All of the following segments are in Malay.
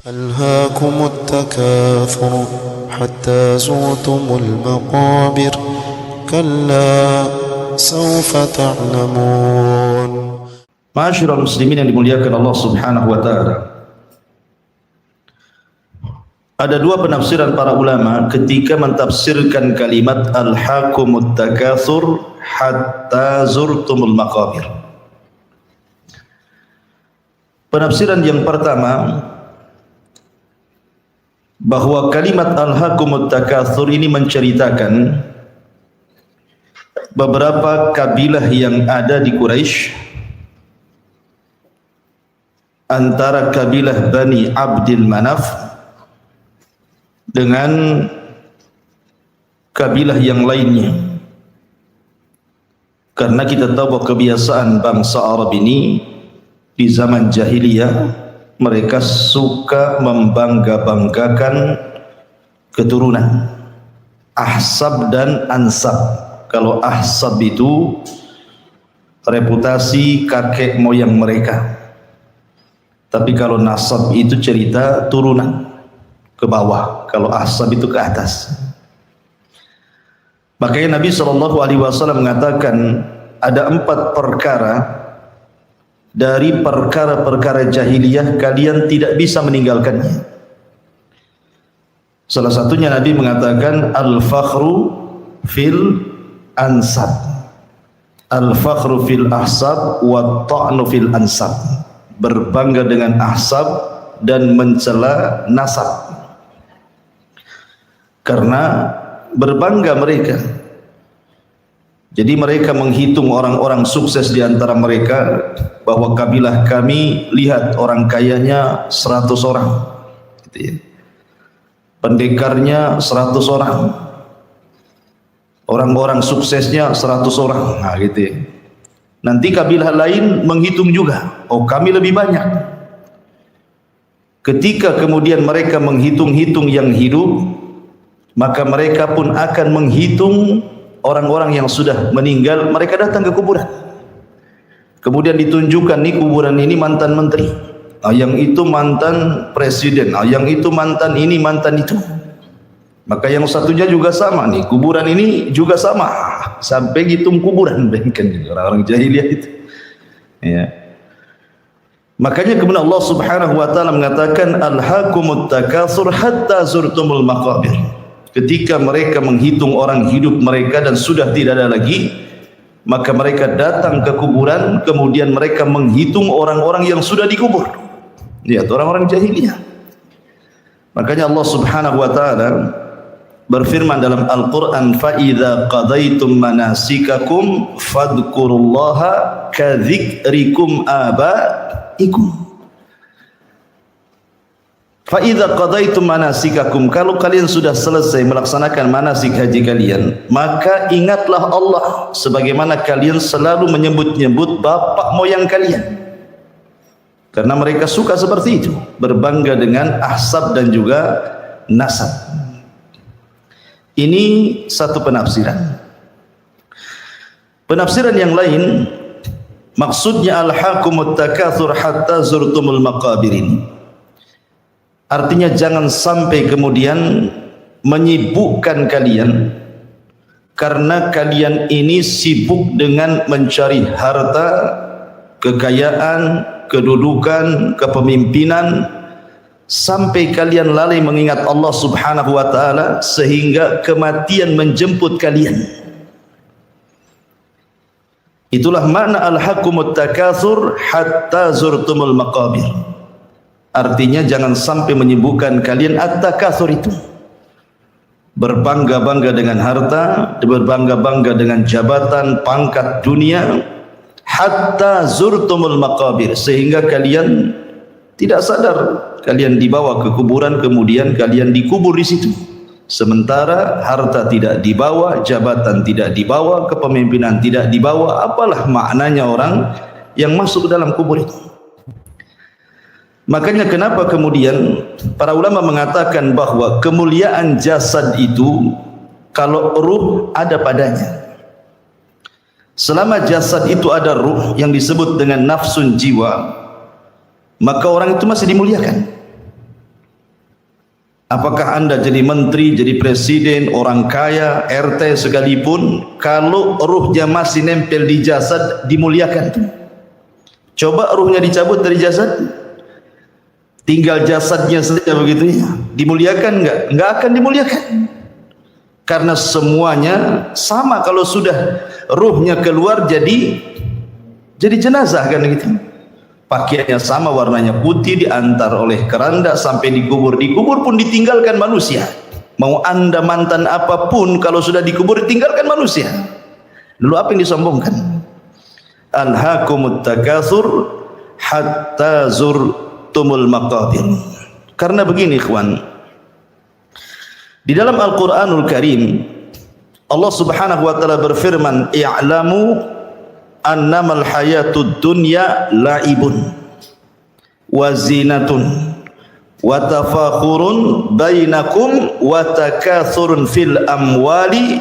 ألهاكم التكاثر حتى زرتم المقابر كلا سوف تعلمون. Ma'asyiral muslimin yang dimuliakan Allah Subhanahu wa taala. Ada dua penafsiran para ulama ketika mentafsirkan kalimat alhaakumut takatsur hatta zurtumul maqabir. Penafsiran yang pertama, bahwa kalimat alhaakumut takatsur ini menceritakan beberapa kabilah yang ada di Quraisy, antara kabilah Bani Abdil Manaf dengan kabilah yang lainnya. Karena kita tahu kebiasaan bangsa Arab ini di zaman jahiliyah, mereka suka membangga-banggakan keturunan ahsab dan ansab. Kalau ahsab itu reputasi kakek moyang mereka, tapi kalau nasab itu cerita turunan ke bawah, kalau ahsab itu ke atas. Makanya Nabi SAW mengatakan ada 4 perkara dari perkara-perkara jahiliyah kalian tidak bisa meninggalkannya. Salah satunya Nabi mengatakan al-fakhru fil ansab, al-fakhru fil ahsab wa ta'nu fil ansab. Berbangga dengan ahsab dan mencela nasab. Karena berbangga mereka, jadi mereka menghitung orang-orang sukses di antara mereka, bahwa kabilah kami, lihat orang kayanya 100 orang gitu ya. Pendekarnya 100 orang, orang-orang suksesnya 100 orang, nah gitu ya. Nanti kabilah lain menghitung juga, oh kami lebih banyak. Ketika kemudian mereka menghitung-hitung yang hidup, maka mereka pun akan menghitung orang-orang yang sudah meninggal. Mereka datang ke kuburan, kemudian ditunjukkan nih kuburan ini mantan menteri, yang itu mantan presiden, yang itu mantan ini, mantan itu. Maka yang satunya juga sama nih, kuburan ini juga sama, sampai hitung kuburan, kan orang-orang jahiliyah itu. Ya. Makanya kemudian Allah Subhanahu wa taala mengatakan alhaakumut takatsur hatta zurtumul maqabir. Ketika mereka menghitung orang hidup mereka dan sudah tidak ada lagi, maka mereka datang ke kuburan, kemudian mereka menghitung orang-orang yang sudah dikubur. Lihat orang-orang jahiliyah. Makanya Allah Subhanahu wa taala berfirman dalam Al-Qur'an, fa idza qadaitum manasikakum fadhkurullaha kadzikrikum abaikum. Fa idza qadaitum manasikakum, kalau kalian sudah selesai melaksanakan manasik haji kalian, maka ingatlah Allah sebagaimana kalian selalu menyebut-nyebut bapak moyang kalian. Karena mereka suka seperti itu, berbangga dengan ahsab dan juga nasab. Ini satu penafsiran. Penafsiran yang lain, maksudnya alhaakumut takatsur hatta zurtumul maqabirin, artinya jangan sampai kemudian menyibukkan kalian, karena kalian ini sibuk dengan mencari harta, kekayaan, kedudukan, kepemimpinan, sampai kalian lalai mengingat Allah Subhanahu wa taala sehingga kematian menjemput kalian. Itulah makna alhaakumut takatsur hatta zurtumul maqabir. Artinya jangan sampai menyibukkan kalian at-takatsur itu, berbangga-bangga dengan harta, berbangga-bangga dengan jabatan, pangkat dunia, hatta zurtumul maqabir, sehingga kalian tidak sadar kalian dibawa ke kuburan, kemudian kalian dikubur di situ. Sementara harta tidak dibawa, jabatan tidak dibawa, kepemimpinan tidak dibawa, apalah maknanya orang yang masuk ke dalam kubur itu. Makanya kenapa kemudian para ulama mengatakan bahwa kemuliaan jasad itu kalau ruh ada padanya. Selama jasad itu ada ruh yang disebut dengan nafsun jiwa, maka orang itu masih dimuliakan. Apakah anda jadi menteri, jadi presiden, orang kaya, RT sekalipun, kalau ruhnya masih nempel di jasad, dimuliakan? Coba ruhnya dicabut dari jasad, tinggal jasadnya saja begitu ya, dimuliakan enggak? Enggak akan dimuliakan. Karena semuanya sama, kalau sudah ruhnya keluar jadi jenazah kan gitu. Pakaiannya sama, warnanya putih, diantar oleh keranda sampai dikubur. Dikubur pun ditinggalkan manusia. Mau anda mantan apapun, kalau sudah dikubur ditinggalkan manusia. Dulu apa yang disombongkan? Alhaakumut takatsur hatta zurtumul maqabir. Karena begini ikhwan, di dalam Al-Quranul Karim Allah subhanahu wa ta'ala berfirman, i'lamu annamal hayatud dunya la'ibun wa zinatun wa tafakhurun bainakum wa takathurun fil amwali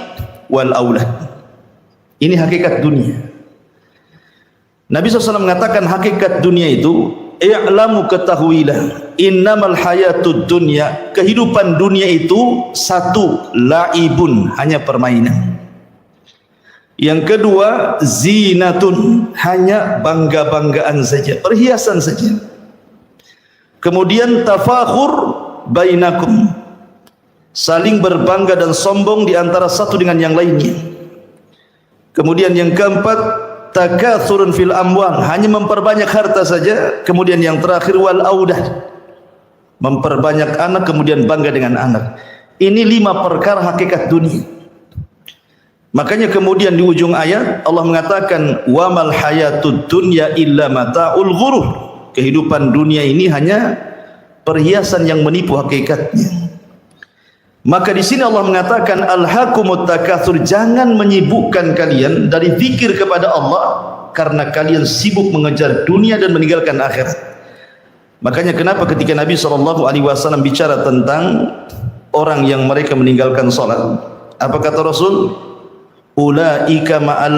wal aulad. Ini hakikat dunia. Nabi SAW mengatakan hakikat dunia itu, i'lamu, ketahuilah, innamal hayatud dunya, kehidupan dunia itu satu, la'ibun, hanya permainan. Yang kedua, zinatun, hanya bangga-banggaan saja, perhiasan saja. Kemudian tafakhur bainakum, saling berbangga dan sombong di antara satu dengan yang lainnya. Kemudian yang keempat, takathurun fil amwal, hanya memperbanyak harta saja. Kemudian yang terakhir, wal audah, memperbanyak anak, kemudian bangga dengan anak. Ini 5 perkara hakikat dunia. Makanya kemudian di ujung ayat Allah mengatakan, wa mal hayatud dunya illa mata'ul ghurur. Kehidupan dunia ini hanya perhiasan yang menipu hakikatnya. Maka di sini Allah mengatakan, alhaakumut takatsur, jangan menyibukkan kalian dari zikir kepada Allah karena kalian sibuk mengejar dunia dan meninggalkan akhirat. Makanya kenapa ketika Nabi SAW bicara tentang orang yang mereka meninggalkan salat, apa kata Rasul? Ulaika ma'al,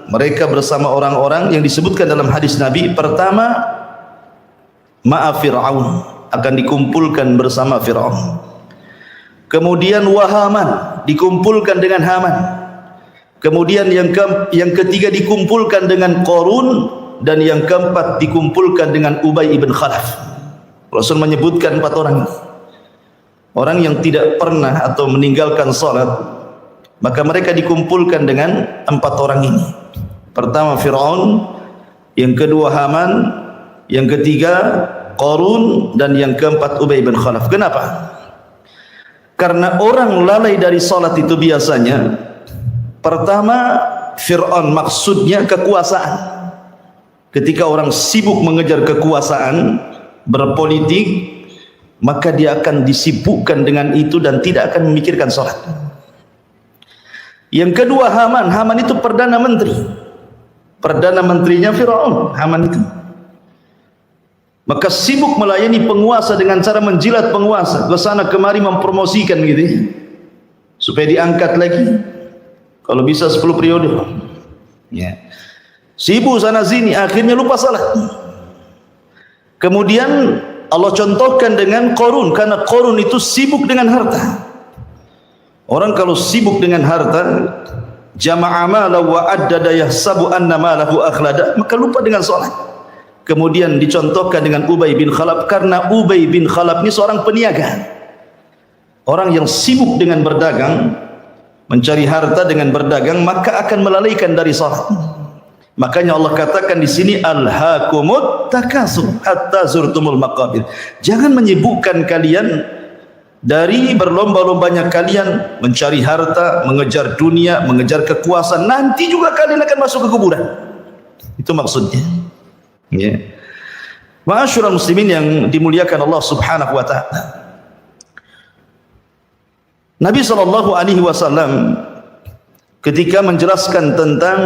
mereka bersama orang-orang yang disebutkan dalam hadis Nabi. Pertama, ma'a Fir'aun, akan dikumpulkan bersama Fir'aun. Kemudian wahaman, dikumpulkan dengan Haman. Kemudian yang ketiga dikumpulkan dengan Qarun, dan yang keempat dikumpulkan dengan Ubay ibn Khalaf. Rasul menyebutkan 4 orang ini, orang yang tidak pernah atau meninggalkan salat. Maka mereka dikumpulkan dengan 4 orang ini. Pertama Fir'aun, yang kedua Haman, yang ketiga Qarun, dan yang keempat Ubay bin Khalaf. Kenapa? Karena orang lalai dari salat itu biasanya, pertama Fir'aun maksudnya kekuasaan. Ketika orang sibuk mengejar kekuasaan, berpolitik, maka dia akan disibukkan dengan itu dan tidak akan memikirkan salat. Yang kedua Haman. Haman itu perdana menteri, perdana menterinya Fir'aun, Haman itu. Maka sibuk melayani penguasa dengan cara menjilat penguasa, ke sana kemari mempromosikan gitu, supaya diangkat lagi, kalau bisa 10 periode ya. Sibuk sana sini, akhirnya lupa salat. Kemudian Allah contohkan dengan Qarun, karena Qarun itu sibuk dengan harta. Orang kalau sibuk dengan harta, jama'a malahu wa addada yahsabu anna malahu akhlada, maka lupa dengan salat. Kemudian dicontohkan dengan Ubay bin Khalaf, karena Ubay bin Khalaf ini seorang peniaga, orang yang sibuk dengan berdagang, mencari harta dengan berdagang, maka akan melalaikan dari salat. Makanya Allah katakan di sini, alhaakumut takatsur hatta zurtumul maqabir. Jangan menyibukkan kalian dari berlomba-lombanya kalian mencari harta, mengejar dunia, mengejar kekuasaan, nanti juga kalian akan masuk ke kuburan. Itu maksudnya ya. Ma'asyiral muslimin yang dimuliakan Allah subhanahu wa ta'ala, Nabi SAW ketika menjelaskan tentang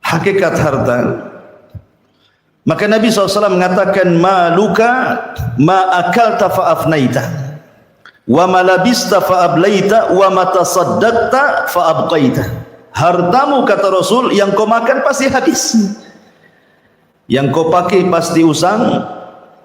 hakikat harta, maka Nabi SAW mengatakan, maluka ma akalta fa afnaita wa ma labista fa ablaita wa ma tasaddaqta fa abqaita. Hartamu, kata Rasul, yang kau makan pasti habis, yang kau pakai pasti usang,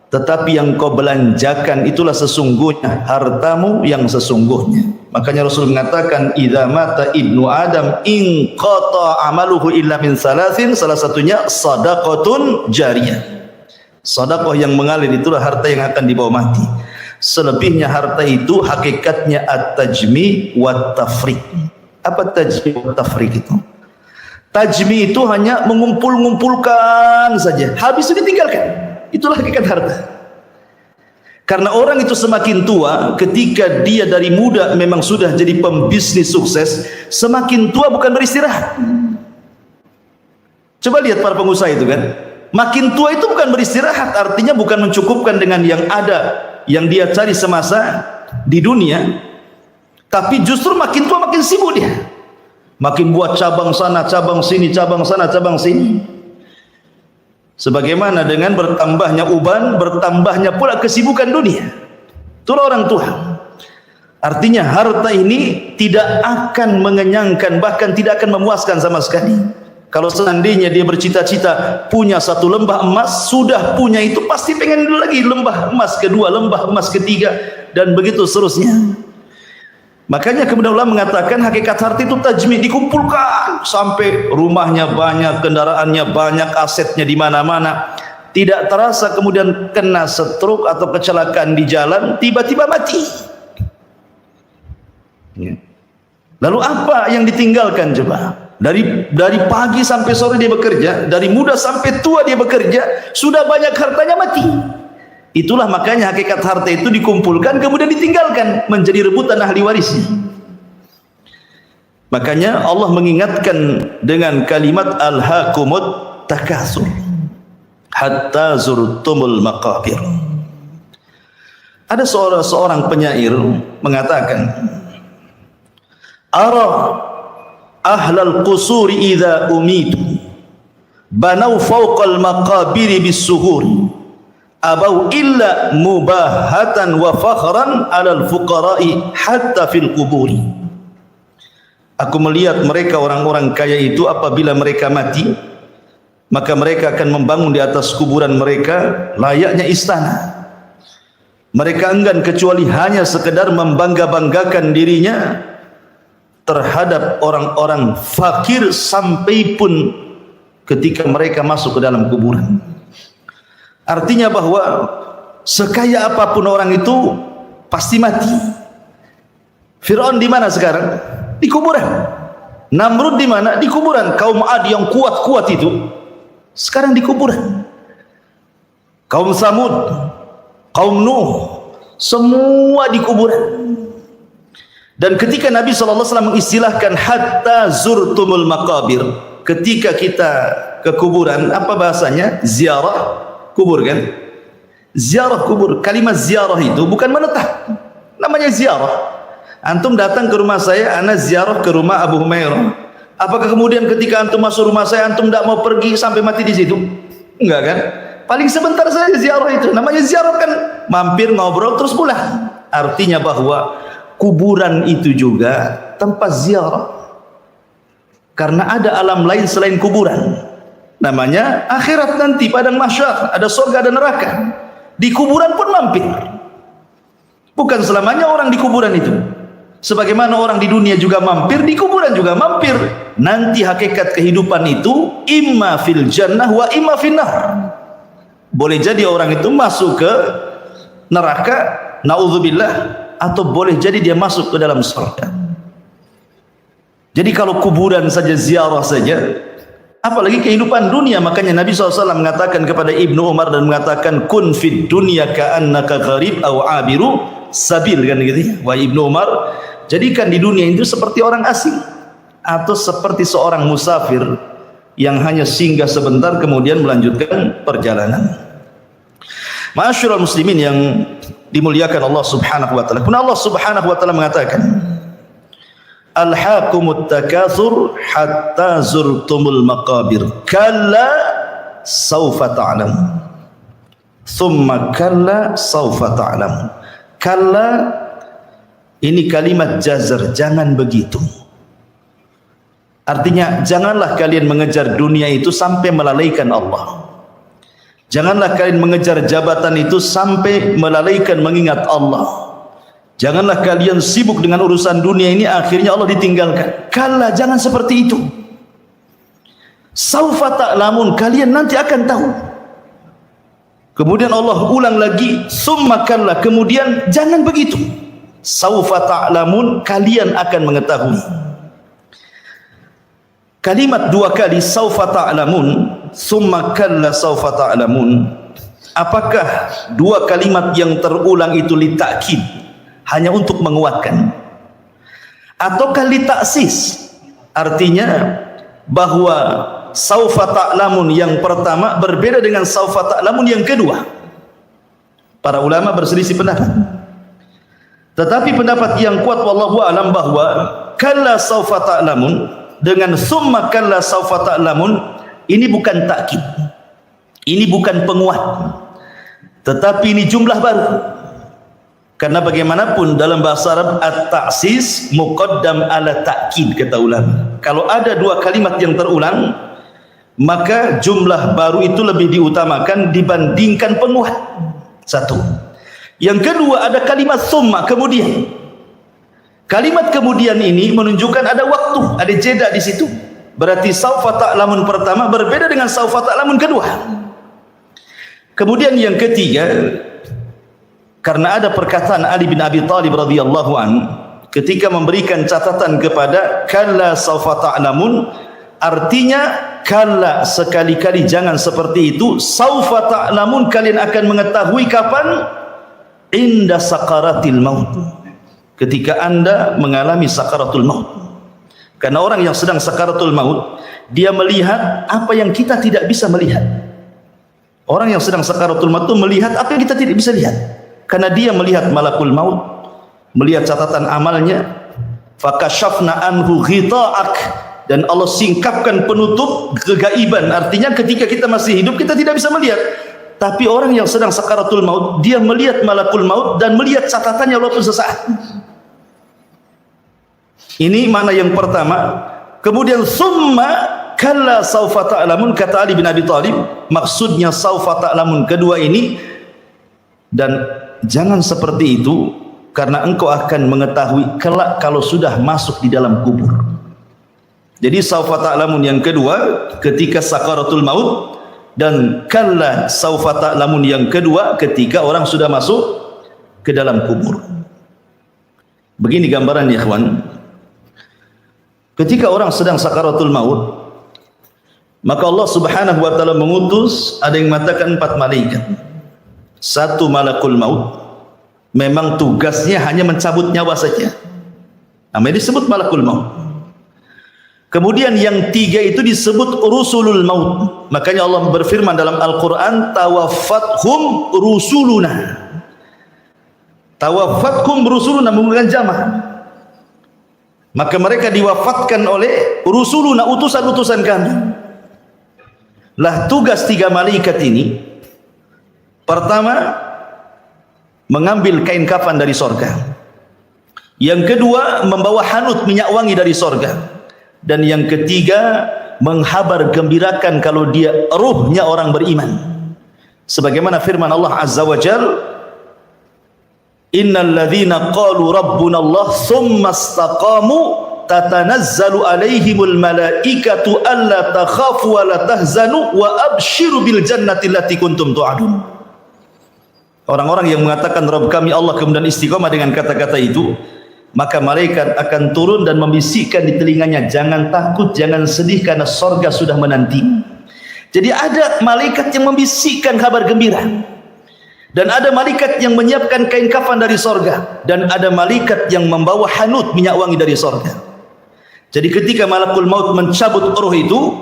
tetapi yang kau belanjakan itulah sesungguhnya hartamu yang sesungguhnya. Makanya Rasul mengatakan, idza mata ibnu Adam in qata amaluhu illa min salasin, salah satunya sadaqatun jariyah. Sedekah yang mengalir itulah harta yang akan dibawa mati. Selebihnya harta itu hakikatnya at-tajmi wa tafriq. Apa tajmi wa tafriq itu? Tajmi itu hanya mengumpul-ngumpulkan saja, habis itu ditinggalkan. Itulah hakikat harta. Karena orang itu semakin tua, ketika dia dari muda memang sudah jadi pembisnis sukses, semakin tua bukan beristirahat. Coba lihat para pengusaha itu kan, makin tua itu bukan beristirahat, artinya bukan mencukupkan dengan yang ada, yang dia cari semasa di dunia, tapi justru makin tua makin sibuk dia, makin buat cabang sana, cabang sini, cabang sana, cabang sini. Sebagaimana dengan bertambahnya uban, bertambahnya pula kesibukan dunia. Itulah orang tua. Artinya harta ini tidak akan mengenyangkan, bahkan tidak akan memuaskan sama sekali. Kalau seandainya dia bercita-cita punya satu lembah emas, sudah punya itu pasti pengen lagi lembah emas kedua, lembah emas ketiga, dan begitu seterusnya. Makanya kemudian Allah mengatakan hakikat harta itu tajmi, dikumpulkan sampai rumahnya banyak, kendaraannya banyak, asetnya di mana-mana. Tidak terasa kemudian kena stroke atau kecelakaan di jalan, tiba-tiba mati. Lalu apa yang ditinggalkan coba? Dari pagi sampai sore dia bekerja, dari muda sampai tua dia bekerja, sudah banyak hartanya mati. Itulah makanya hakikat harta itu dikumpulkan kemudian ditinggalkan menjadi rebutan ahli warisnya. Makanya Allah mengingatkan dengan kalimat alhaakumut takatsur hatta zurtumul maqabir. Ada seorang penyair mengatakan, ara ahlal qusuri idza umitu banau fawqal maqabiri bis-suhuri abau illa mubahatan wa fakhran alal fuqara'i hatta fil quburi. Aku melihat mereka orang-orang kaya itu apabila mereka mati, maka mereka akan membangun di atas kuburan mereka layaknya istana. Mereka enggan kecuali hanya sekedar membangga-banggakan dirinya terhadap orang-orang fakir, sampai pun ketika mereka masuk ke dalam kuburan. Artinya bahwa sekaya apapun orang itu pasti mati. Fir'aun di mana sekarang? Di kuburan. Namrud di mana? Di kuburan. Kaum Ad yang kuat-kuat itu sekarang di kuburan. Kaum Samud, kaum Nuh, semua di kuburan. Dan ketika Nabi SAW mengistilahkan hatta zurtumul maqabir, ketika kita ke kuburan, apa bahasanya? Ziarah kubur kan? Ziarah kubur. Kalimat ziarah itu bukan menetap, namanya ziarah. Antum datang ke rumah saya, ana ziarah ke rumah Abu Humairah. Apakah kemudian ketika antum masuk rumah saya, antum tidak mau pergi sampai mati di situ? Enggak kan? Paling sebentar saja ziarah itu. Namanya ziarah kan mampir, ngobrol, terus pulang. Artinya bahwa kuburan itu juga tempat ziarah. Karena ada alam lain selain kuburan. Namanya akhirat nanti, padang mahsyar, ada surga dan neraka. Di kuburan pun mampir. Bukan selamanya orang di kuburan itu. Sebagaimana orang di dunia juga mampir, di kuburan juga mampir. Nanti hakikat kehidupan itu imma fil jannah wa imma finnar. Boleh jadi orang itu masuk ke neraka, naudzubillah, atau boleh jadi dia masuk ke dalam surga. Jadi kalau kuburan saja, ziarah saja, apalagi kehidupan dunia. Makanya Nabi SAW mengatakan kepada Ibnu Umar dan mengatakan, kun fid dunya ka'annaka gharib aw abiru sabil, kan gitu. Wahai Ibnu Umar, jadikan di dunia itu seperti orang asing atau seperti seorang musafir yang hanya singgah sebentar kemudian melanjutkan perjalanan. Ma'asyiral muslimin yang dimuliakan Allah Subhanahu wa taala. Kemudian Allah Subhanahu wa taala mengatakan, alhaakumut takatsur hatta zurtumul maqabir kalla saufa ta'lamun thumma kalla saufa ta'lamun. Kalla ini kalimat jazr, jangan begitu. Artinya janganlah kalian mengejar dunia itu sampai melalaikan Allah. Janganlah kalian mengejar jabatan itu sampai melalaikan mengingat Allah. Janganlah kalian sibuk dengan urusan dunia ini, akhirnya Allah ditinggalkan. Kalla, jangan seperti itu. Saufa ta'lamun, kalian nanti akan tahu. Kemudian Allah ulang lagi, summa kalla, kemudian jangan begitu. Saufa ta'lamun, kalian akan mengetahui. Kalimat dua kali, saufa ta'lamun, summa kalla saufa ta'lamun. Apakah dua kalimat yang terulang itu litakid, hanya untuk menguatkan, ataukah litaksis, artinya bahwa saufa ta'lamun yang pertama berbeda dengan saufa ta'lamun yang kedua? Para ulama berselisih pendapat. Tetapi pendapat yang kuat wallahu alam bahwa kalla saufa ta'lamun dengan summa kalla saufa ta'lamun ini bukan takkid, ini bukan penguat, tetapi ini jumlah baru. Karena bagaimanapun dalam bahasa Arab at-ta'sis muqaddam ala takkid, kata ulama. Kalau ada dua kalimat yang terulang, maka jumlah baru itu lebih diutamakan dibandingkan penguat. Satu. Yang kedua, ada kalimat summa, kemudian. Kalimat kemudian ini menunjukkan ada waktu, ada jeda di situ. Berarti saufa ta'lamun pertama berbeda dengan saufa ta'lamun kedua. Kemudian yang ketiga, karena ada perkataan Ali bin Abi Thalib radhiyallahu an ketika memberikan catatan kepada kalla saufa ta'lamun, artinya kalla, sekali-kali jangan seperti itu. Saufa ta'lamun, kalian akan mengetahui kapan? Inda sakaratil maut, ketika anda mengalami sakaratul maut. Karena orang yang sedang sakaratul maut, dia melihat apa yang kita tidak bisa melihat. Orang yang sedang sakaratul maut itu melihat apa yang kita tidak bisa lihat, karena dia melihat malakul maut, melihat catatan amalnya. Fakashafna anhu ghita'ak, dan Allah singkapkan penutup kegaiban. Artinya ketika kita masih hidup kita tidak bisa melihat. Tapi orang yang sedang sakaratul maut, dia melihat malakul maut dan melihat catatannya walaupun sesaat. Ini mana yang pertama. Kemudian summa kalla saufa ta'lamun, kata Ali bin Abi Thalib, maksudnya saufa ta'lamun kedua ini. Dan jangan seperti itu, karena engkau akan mengetahui kelak kalau sudah masuk di dalam kubur. Jadi saufa ta'lamun yang kedua ketika sakaratul maut, dan kalla saufa ta'lamun yang kedua ketika orang sudah masuk ke dalam kubur. Begini gambaran ya ikhwan. Ketika orang sedang sakaratul maut, maka Allah subhanahu wa ta'ala mengutus, ada yang mengatakan 4 malaikat. Satu malakul maut, memang tugasnya hanya mencabut nyawa saja, namanya disebut malakul maut. Kemudian yang 3 itu disebut rusulul maut. Makanya Allah berfirman dalam Al-Quran, tawaffathum rusuluna. Tawaffathum rusuluna menggunakan jamak. Maka mereka diwafatkan oleh rusuluna, utusan-utusan kami. Lah tugas 3 malaikat ini, pertama mengambil kain kafan dari sorga, yang kedua membawa hanut minyak wangi dari sorga, dan yang ketiga menghabar gembirakan kalau dia ruhnya orang beriman. Sebagaimana firman Allah Azza wa Jalla, innal ladzina qalu rabbuna Allah tsumma istaqamu tatanazzalu alaihimul malaikatu alla takhafu wa la tahzanu wa abshiru bil jannati allati kuntum tu'adun. Orang-orang yang mengatakan Rabb kami Allah kemudian istiqamah dengan kata-kata itu, maka malaikat akan turun dan membisikkan di telinganya, jangan takut, jangan sedih, karena sorga sudah menanti. Jadi ada malaikat yang membisikkan kabar gembira, dan ada malaikat yang menyiapkan kain kafan dari sorga, dan ada malaikat yang membawa hanut minyak wangi dari sorga. Jadi ketika malakul maut mencabut roh itu,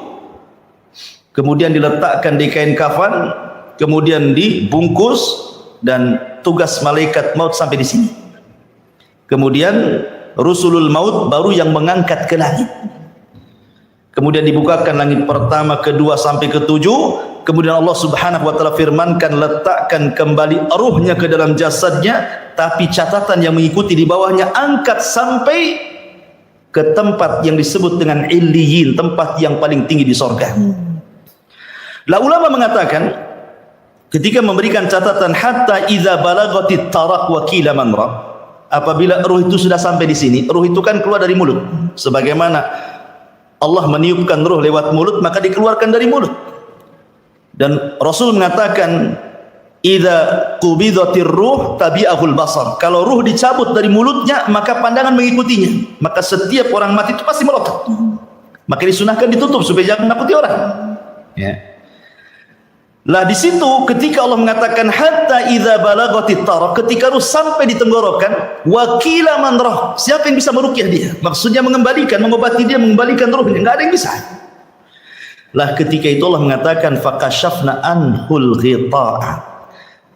kemudian diletakkan di kain kafan, kemudian dibungkus, dan tugas malaikat maut sampai di sini. Kemudian rusulul maut baru yang mengangkat ke langit. Kemudian dibukakan langit pertama, kedua sampai ketujuh. Kemudian Allah subhanahu wa ta'ala firmankan, letakkan kembali ruhnya ke dalam jasadnya, tapi catatan yang mengikuti di bawahnya angkat sampai ke tempat yang disebut dengan illiyin, tempat yang paling tinggi di sorga. Lah ulama mengatakan ketika memberikan catatan hatta idza balagatit taraq wa qila man ra, apabila ruh itu sudah sampai di sini, ruh itu kan keluar dari mulut sebagaimana Allah meniupkan ruh lewat mulut, maka dikeluarkan dari mulut. Dan Rasul mengatakan idza qubidatir ruh tabi'ahul basar, kalau ruh dicabut dari mulutnya maka pandangan mengikutinya. Maka setiap orang mati itu pasti melotot, maka disunahkan ditutup supaya jangan menakuti orang, ya. Lah di situ ketika Allah mengatakan hatta idza balagatit taraq, ketika ruh sampai di tenggorokan, wakila man rah, siapa yang bisa meruqyah dia? Maksudnya mengembalikan, mengobati dia, mengembalikan ruhnya, enggak ada yang bisa. Lah ketika itu Allah mengatakan fakashafna anhul ghita'a,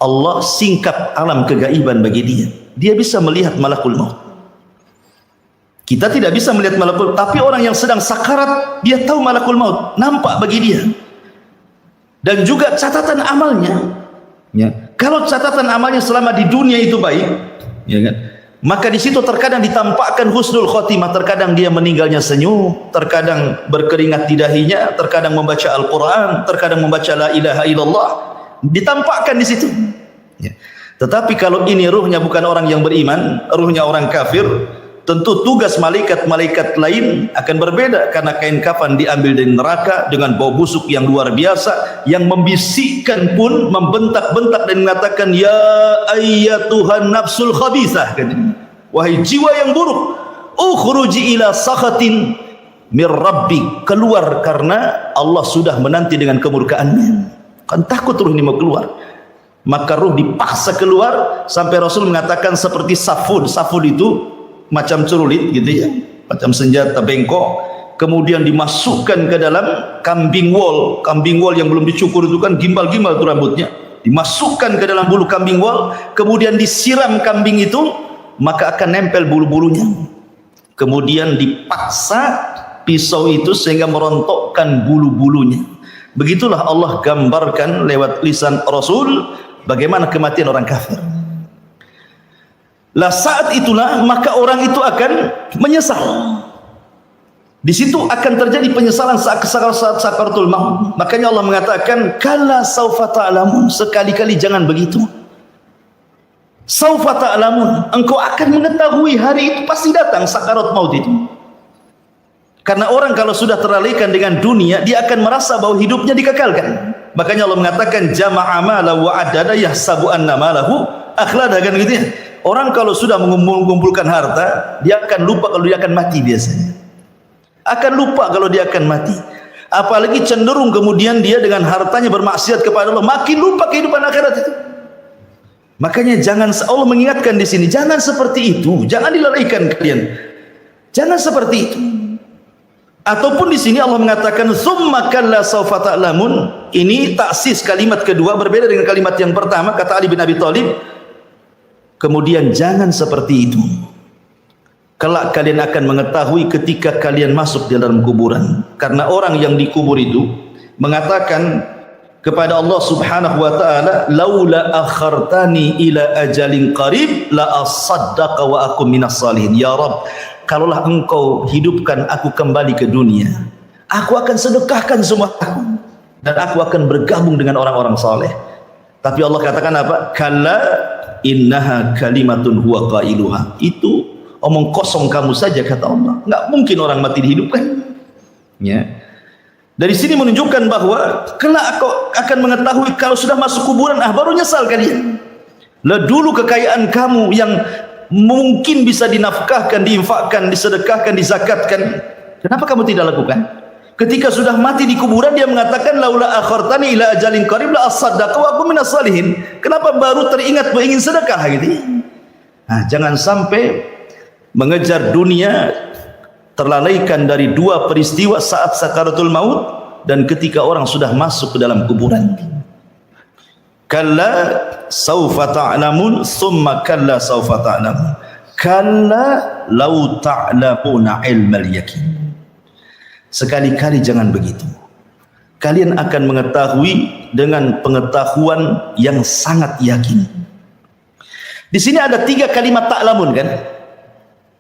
Allah singkap alam kegaiban bagi dia. Dia bisa melihat malakul maut. Kita tidak bisa melihat malakul maut, tapi orang yang sedang sakarat dia tahu malakul maut, nampak bagi dia. Dan juga catatan amalnya, ya. Kalau catatan amalnya selama di dunia itu baik, ya kan, maka di situ terkadang ditampakkan husnul khotimah, terkadang dia meninggalnya senyum, terkadang berkeringat di dahinya, terkadang membaca Al-Quran, terkadang membaca la ilaha illallah, ditampakkan di situ, ya. Tetapi kalau ini ruhnya bukan orang yang beriman, ruhnya orang kafir, tentu tugas malaikat-malaikat lain akan berbeda, karena kain kafan diambil dari neraka dengan bau busuk yang luar biasa, yang membisikkan pun membentak-bentak dan mengatakan ya ayyatuhan nafsul khabithah, wahai jiwa yang buruk, ukhruji ila sakhatin mir rabbik, keluar karena Allah sudah menanti dengan kemurkaannya. Kan takut ruh ini mau keluar, maka ruh dipaksa keluar sampai Rasul mengatakan seperti safud. Safud itu macam cerulit gitu ya, macam senjata bengkok, kemudian dimasukkan ke dalam kambing wol. Kambing wol yang belum dicukur itu kan gimbal-gimbal itu rambutnya, dimasukkan ke dalam bulu kambing wol, kemudian disiram kambing itu, maka akan nempel bulu-bulunya. Kemudian dipaksa pisau itu sehingga merontokkan bulu-bulunya. Begitulah Allah gambarkan lewat lisan Rasul bagaimana kematian orang kafir. Lah saat itulah maka orang itu akan menyesal. Di situ akan terjadi penyesalan saat sakaratul maut. Makanya Allah mengatakan kalla saufa ta'lamun, sekali-kali jangan begitu. Saufa ta'lamun, engkau akan mengetahui, hari itu pasti datang sakarat maut itu. Karena orang kalau sudah teralihkan dengan dunia, dia akan merasa bahwa hidupnya dikekalkan. Makanya Allah mengatakan jama'a mala wa adada yahsabu anna malahu akhlada, kan gitu ya. Orang kalau sudah mengumpulkan harta, dia akan lupa kalau dia akan mati biasanya. Akan lupa kalau dia akan mati. Apalagi cenderung kemudian dia dengan hartanya bermaksiat kepada Allah, makin lupa kehidupan akhirat itu. Makanya jangan, Allah mengingatkan di sini, jangan seperti itu, jangan dilalaikan kalian. Jangan seperti itu. Ataupun di sini Allah mengatakan summa kalla saufa ta'lamun. Ini taksis kalimat kedua, berbeda dengan kalimat yang pertama, kata Ali bin Abi Thalib. Kemudian jangan seperti itu, kelak kalian akan mengetahui ketika kalian masuk di dalam kuburan. Karena orang yang dikubur itu mengatakan kepada Allah Subhanahu wa taala, laula akhartani ila ajalin qarib la asaddaqa wa akum minas salihin. Ya Rabb, kalaulah engkau hidupkan aku kembali ke dunia, aku akan sedekahkan semua aku dan aku akan bergabung dengan orang-orang saleh. Tapi Allah katakan apa? Kalla innaha kalimatun huwa qailuha. Itu omong kosong kamu saja, kata Allah. Enggak mungkin orang mati dihidupkan, ya. Dari sini menunjukkan bahwa kelak kau akan mengetahui kalau sudah masuk kuburan, baru nyesal kalian. Lah dulu kekayaan kamu yang mungkin bisa dinafkahkan, diinfakkan, disedekahkan, dizakatkan, kenapa kamu tidak lakukan? Ketika sudah mati di kuburan, dia mengatakan laula akhartani ila ajalin qarib la asaddaqa wa akum minas salihin. Kenapa baru teringat bahwa ingin sedekah gitu? Nah, jangan sampai mengejar dunia terlalaikan dari dua peristiwa saat sakaratul maut dan ketika orang sudah masuk ke dalam kuburan. Kalla saufa ta'lamun summa kalla saufa ta'lamun. Kalla law ta'lamuna ilmal yakin. Sekali-kali jangan begitu. Kalian akan mengetahui dengan pengetahuan yang sangat yakin. Di sini ada 3 kalimat ta'lamun kan?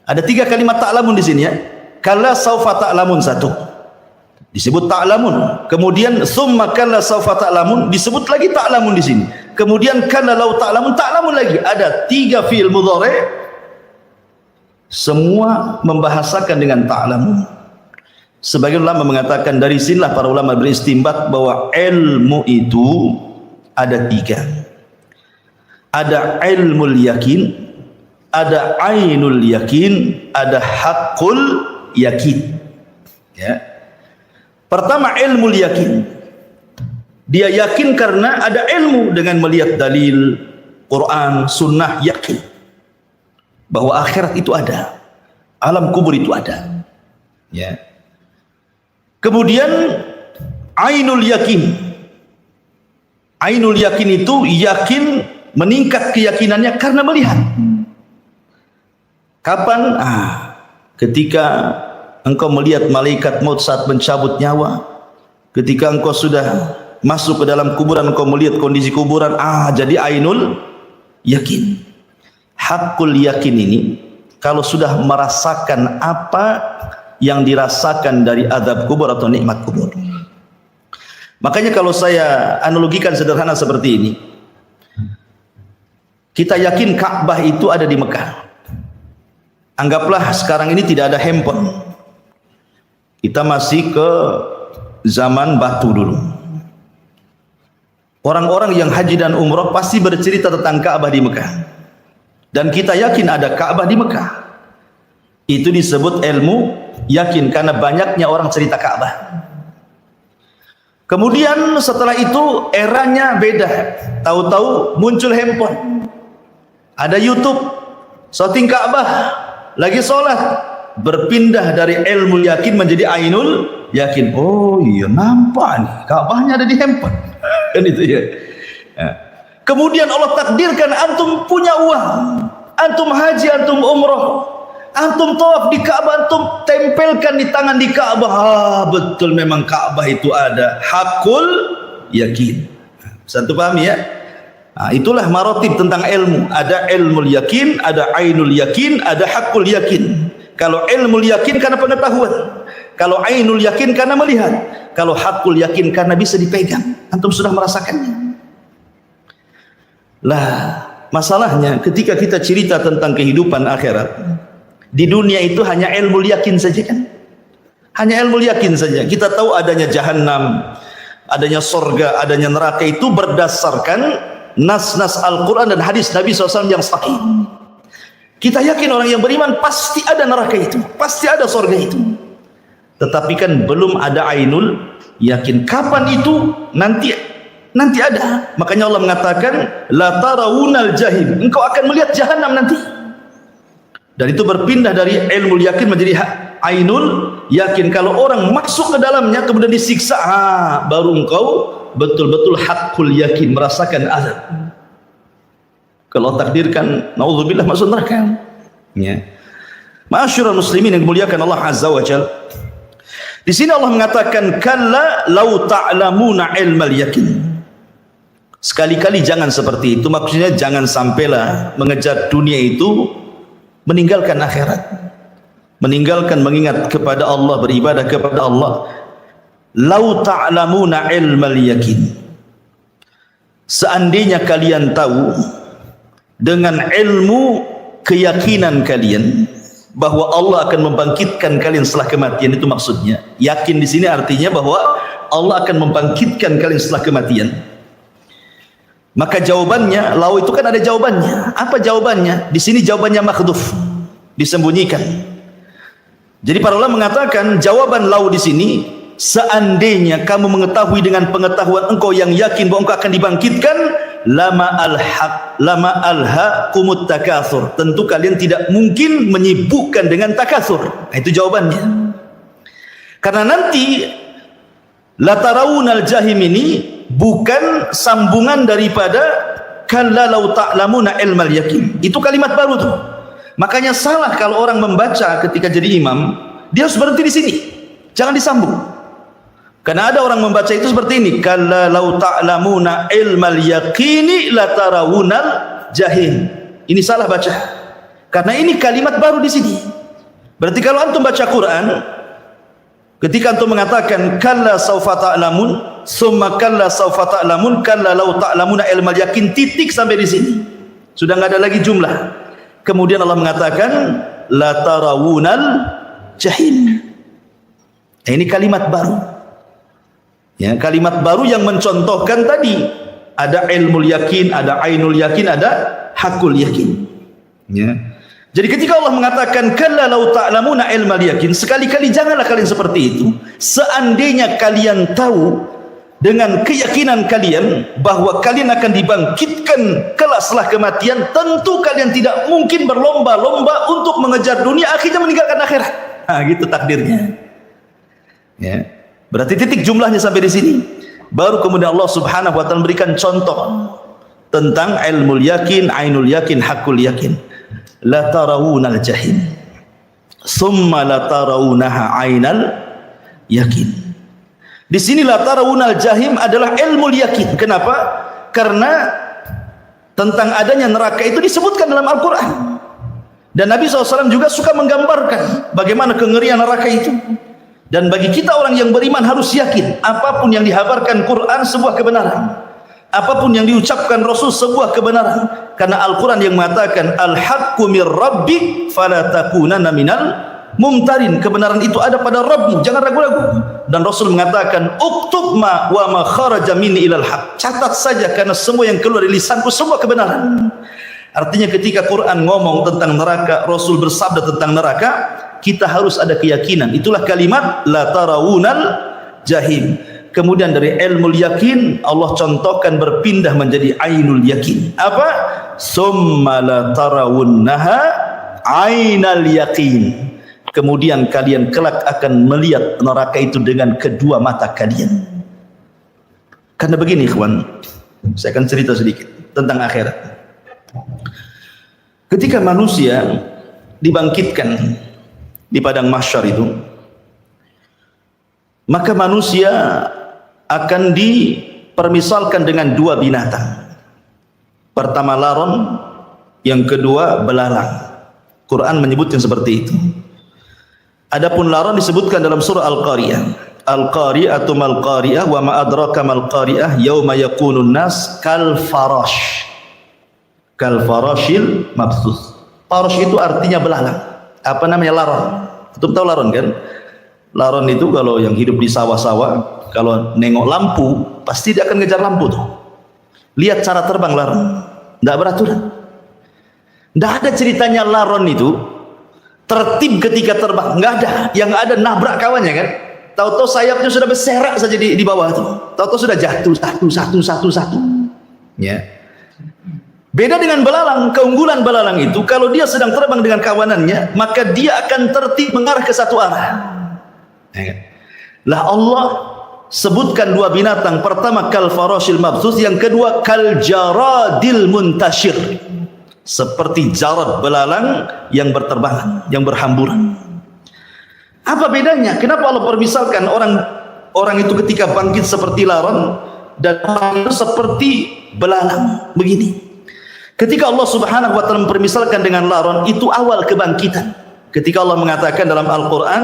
Ada 3 kalimat ta'lamun di sini ya. Kalla saufa ta'lamun 1. disebut ta'lamun. Kemudian summa kalla saufa ta'lamun, disebut lagi ta'lamun di sini. Kemudian kalla law ta'lamun, ta'lamun lagi. Ada 3 fi'il mudhari' semua membahasakan dengan ta'lamun. Sebagian ulama mengatakan dari sinilah para ulama beristimbat bahwa ilmu itu ada 3. Ada ilmul yakin, ada ainul yakin, ada haqqul yakin. Ya. Pertama ilmul yakin. Dia yakin karena ada ilmu dengan melihat dalil Quran, sunnah, yakin bahwa akhirat itu ada, alam kubur itu ada. Ya. Kemudian ainul yakin. Ainul yakin itu yakin, meningkat keyakinannya karena melihat. Kapan? Ketika engkau melihat malaikat maut saat mencabut nyawa, ketika engkau sudah masuk ke dalam kuburan, engkau melihat kondisi kuburan, jadi ainul yakin. Hakul yakin ini kalau sudah merasakan apa yang dirasakan dari azab kubur atau nikmat kubur. Makanya kalau saya analogikan sederhana seperti ini, kita yakin Ka'bah itu ada di Mekah. Anggaplah sekarang ini tidak ada handphone. Kita masih ke zaman batu dulu. Orang-orang yang haji dan umrah pasti bercerita tentang Ka'bah di Mekah. Dan kita yakin ada Ka'bah di Mekah. Itu disebut ilmu yakin karena banyaknya orang cerita Ka'bah. Kemudian setelah itu eranya beda. Tahu-tahu muncul handphone. Ada YouTube, syuting Ka'bah, lagi sholat, berpindah dari ilmu yakin menjadi ainul yakin. Oh iya, nampak nih Ka'bahnya ada di handphone. Kan itu ya. Kemudian Allah takdirkan antum punya uang, antum haji, antum umroh, antum tawaf di Ka'bah, antum tempelkan di tangan di Ka'bah. Betul memang Ka'bah itu ada. Hakul yakin. Satu pahami ya? Itulah maratib tentang ilmu. Ada ilmul yakin, ada ainul yakin, ada hakul yakin. Kalau ilmul yakin karena pengetahuan, kalau ainul yakin karena melihat, kalau hakul yakin karena bisa dipegang. Antum sudah merasakannya. Lah, masalahnya ketika kita cerita tentang kehidupan akhirat, di dunia itu hanya ilmul yakin saja kan? Hanya ilmul yakin saja. Kita tahu adanya jahanam, adanya surga, adanya neraka itu berdasarkan nas-nas Al-Quran dan hadis Nabi SAW yang sahih. Kita yakin orang yang beriman pasti ada neraka itu, pasti ada surga itu. Tetapi kan belum ada ainul yakin. Kapan itu? Nanti ada. Makanya Allah mengatakan la tarawunal jahim, engkau akan melihat jahanam nanti. Dan itu berpindah dari ilmu yakin menjadi ainul yakin. Kalau orang masuk ke dalamnya kemudian disiksa, baru engkau betul-betul hakul yakin, merasakan azab. Kalau takdirkan naudzubillah masuk neraka. Ya. Ma'asyiral muslimin yang dimuliakan Allah Azza wa Jalla. Di sini Allah mengatakan kalla law ta'lamuna ilmal yakin. Sekali-kali jangan seperti itu. Maksudnya jangan sampailah mengejar dunia itu meninggalkan akhirat. Meninggalkan mengingat kepada Allah, beribadah kepada Allah. Lau ta'lamuna ilmal yakin. Seandainya kalian tahu dengan ilmu keyakinan kalian bahwa Allah akan membangkitkan kalian setelah kematian, itu maksudnya. Yakin di sini artinya bahwa Allah akan membangkitkan kalian setelah kematian. Maka jawabannya, lau itu kan ada jawabannya. Apa jawabannya? Di sini jawabannya makhdhuf, disembunyikan. Jadi para ulama mengatakan jawaban lau di sini, seandainya kamu mengetahui dengan pengetahuan engkau yang yakin bahwa engkau akan dibangkitkan, lama alhaqumut takatsur, tentu kalian tidak mungkin menyibukkan dengan takatsur. Itu jawabannya. Karena nanti la tarawunal jahim ini bukan sambungan daripada kalla law ta'lamuna ilmal yakin. Itu kalimat baru tuh. Makanya salah kalau orang membaca ketika jadi imam, dia harus berhenti di sini. Jangan disambung. Karena ada orang membaca itu seperti ini, kalla law ta'lamuna ilmal yaqini la tarawunal jahim. Ini salah baca. Karena ini kalimat baru di sini. Berarti kalau antum baca Quran, Ketika antum mengatakan kalla saufa ta'lamun, summa kalla saufa ta'lamun, kalla law ta'lamuna ilmal yakin, titik sampai di sini. Sudah enggak ada lagi jumlah. Kemudian Allah mengatakan la tarawunal jahim. Ini kalimat baru. Ya, kalimat baru yang mencontohkan tadi ada ilmul yakin, ada ainul yakin, ada hakul yakin. Ya. Jadi ketika Allah mengatakan kalla law ta'lamuna ilmal yakin, sekali-kali janganlah kalian seperti itu. Seandainya kalian tahu dengan keyakinan kalian bahwa kalian akan dibangkitkan kelak setelah kematian, tentu kalian tidak mungkin berlomba-lomba untuk mengejar dunia akhirnya meninggalkan akhirat. Nah, gitu takdirnya. Ya. Berarti titik jumlahnya sampai di sini. Baru kemudian Allah Subhanahu wa taala memberikan contoh tentang ilmul yakin, ainul yakin, hakul yakin. La tarawunal jahim, summa la tarawunaha ainal yakin. Di sini la tarawunal jahim adalah ilmul yakin. Kenapa? Karena tentang adanya neraka itu disebutkan dalam Al-Quran. Dan Nabi SAW juga suka menggambarkan bagaimana kengerian neraka itu. Dan bagi kita orang yang beriman harus yakin apapun yang dihabarkan Quran sebuah kebenaran, apapun yang diucapkan Rasul sebuah kebenaran. Karena Al-Quran yang mengatakan al-haqqu mir rabbik fala takunanna minal mumtarin. Kebenaran itu ada pada Rabbmu, jangan ragu-ragu. Dan Rasul mengatakan uktub ma wa ma kharaja minni ilal haq. Catat saja karena semua yang keluar dari lisanku semua kebenaran. Artinya ketika Quran ngomong tentang neraka, Rasul bersabda tentang neraka, kita harus ada keyakinan. Itulah kalimat la tarawunal jahim. Kemudian dari ilmul yakin Allah contohkan berpindah menjadi ainul yakin. Apa? Summa la tarawunnaha ainal yakin. Kemudian kalian kelak akan melihat neraka itu dengan kedua mata kalian. Karena begini ikhwan, saya akan cerita sedikit tentang akhirat. Ketika manusia dibangkitkan di padang mahsyar itu, maka manusia akan dipermisalkan dengan dua binatang. Pertama laron, yang kedua belalang. Quran menyebutkan seperti itu. Adapun laron disebutkan dalam surah Al-Qariyah. Al-Qariyatu mal qariyah wa ma adraka mal qariyah yauma yakunun nas kal farash. Kal farashil mabsus. Farash itu artinya belalang. Apa namanya laron? Betul tahu laron kan? Laron itu kalau yang hidup di sawah-sawah, kalau nengok lampu pasti dia akan ngejar lampu tuh. Lihat cara terbang laron, tidak beraturan. Tidak ada ceritanya laron itu tertib ketika terbang, nggak ada. Yang ada nabrak kawannya kan. Tahu-tahu sayapnya sudah berserak saja di bawah tuh. Tahu-tahu sudah jatuh satu. Ya. Beda dengan belalang. Keunggulan belalang itu kalau dia sedang terbang dengan kawanannya, maka dia akan tertib mengarah ke satu arah. Lah Allah sebutkan dua binatang. Pertama kal farashil mabsus, yang kedua kal jaradil muntashir, seperti jarad belalang yang berterbangan, yang berhamburan. Apa bedanya? Kenapa Allah permisalkan orang itu ketika bangkit seperti laron dan orang itu seperti belalang begini? Ketika Allah Subhanahu wa taala mempermisalkan dengan laron, itu awal kebangkitan. Ketika Allah mengatakan dalam Al-Qur'an,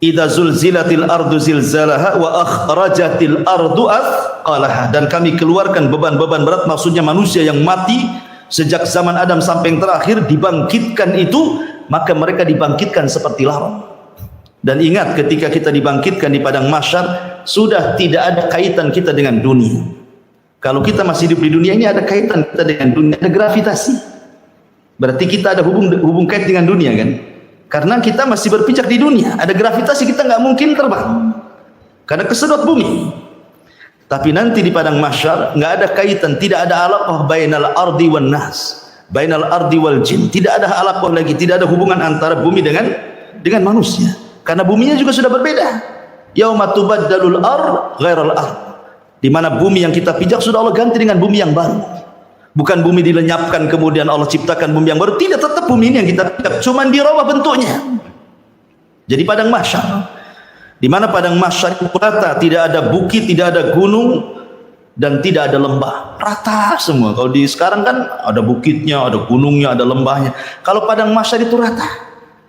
idza zulzilatil ardu zilzalaha wa akhrajatil ardu athqalaha, dan kami keluarkan beban-beban berat, maksudnya manusia yang mati sejak zaman Adam sampai yang terakhir dibangkitkan itu, maka mereka dibangkitkan seperti laron. Dan ingat ketika kita dibangkitkan di padang mahsyar, sudah tidak ada kaitan kita dengan dunia. Kalau kita masih hidup di dunia ini, ada kaitan kita dengan dunia, ada gravitasi. Berarti kita ada hubung kait dengan dunia kan? Karena kita masih berpijak di dunia, ada gravitasi, kita nggak mungkin terbang karena kesedot bumi. Tapi nanti di padang mahsyar nggak ada kaitan, tidak ada alaqah bainal ardi wan nas, bainal ardi wal jin. Tidak ada alaqah lagi, tidak ada hubungan antara bumi dengan manusia. Karena buminya juga sudah berbeda. Yauma tubaddalul ard ghairal ard. Di mana bumi yang kita pijak sudah Allah ganti dengan bumi yang baru. Bukan bumi dilenyapkan kemudian Allah ciptakan bumi yang baru, tidak, tetap bumi ini yang kita pijak, cuman dirubah bentuknya. Jadi padang mahsyar, di mana padang mahsyar itu rata, tidak ada bukit, tidak ada gunung, dan tidak ada lembah, rata semua. Kalau di sekarang kan ada bukitnya, ada gunungnya, ada lembahnya. Kalau padang mahsyar itu rata,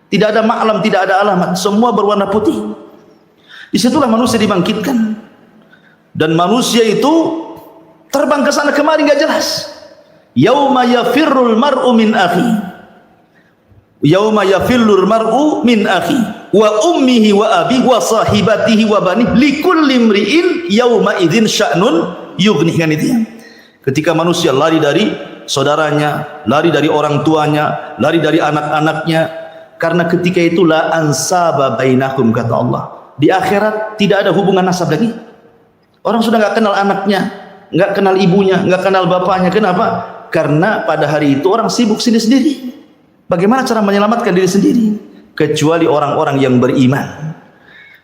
Tidak ada ma'lam, tidak ada alamat, semua berwarna putih. Disitulah manusia dibangkitkan. Dan manusia itu terbang ke sana kemari enggak jelas. Yauma yafirrul mar'u min akhi. Yauma yafirrul mar'u min akhi wa ummihi wa abi wa sahibatihi wa bani likulli imri'in yauma idzin sya'nun yughni. Kan itu ya. Ketika manusia lari dari saudaranya, lari dari orang tuanya, lari dari anak-anaknya, karena ketika itu la ansaba bainakum, kata Allah. Di akhirat tidak ada hubungan nasab lagi. Orang sudah enggak kenal anaknya, enggak kenal ibunya, enggak kenal bapaknya. Kenapa? Karena pada hari itu orang sibuk sendiri-sendiri. Bagaimana cara menyelamatkan diri sendiri? Kecuali orang-orang yang beriman.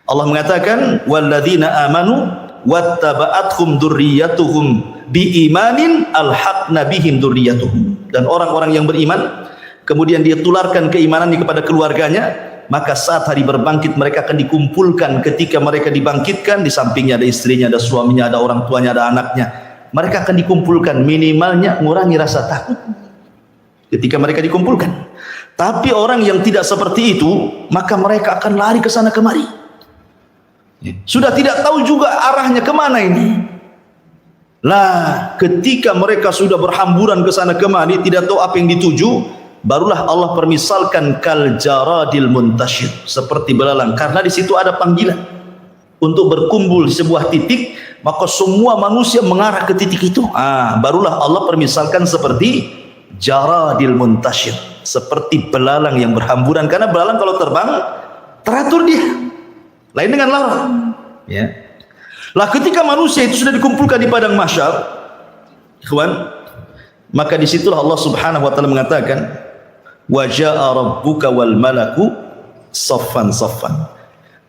Allah mengatakan, walladzina amanu wattaba'athum dzurriyyatuhum biimanin alhaqna bihim dzurriyyatuhum. Dan orang-orang yang beriman kemudian dia tularkan keimanannya kepada keluarganya, maka saat hari berbangkit mereka akan dikumpulkan. Ketika mereka dibangkitkan, di sampingnya ada istrinya, ada suaminya, ada orang tuanya, ada anaknya. Mereka akan dikumpulkan, minimalnya mengurangi rasa takut ketika mereka dikumpulkan. Tapi orang yang tidak seperti itu, maka mereka akan lari ke sana kemari. Sudah tidak tahu juga arahnya kemana ini. Lah, ketika mereka sudah berhamburan ke sana kemari, tidak tahu apa yang dituju, barulah Allah permisalkan kal jaradil muntashir, seperti belalang. Karena di situ ada panggilan untuk berkumpul di sebuah titik, maka semua manusia mengarah ke titik itu. Barulah Allah permisalkan seperti jaradil muntashir, seperti belalang yang berhamburan. Karena belalang kalau terbang teratur dia, lain dengan lalat. Ya. Lah ketika manusia itu sudah dikumpulkan di padang mahsyar, ikhwan, maka disitulah Allah Subhanahu wa taala mengatakan, wa jaa rabbuka wal malaku saffan saffan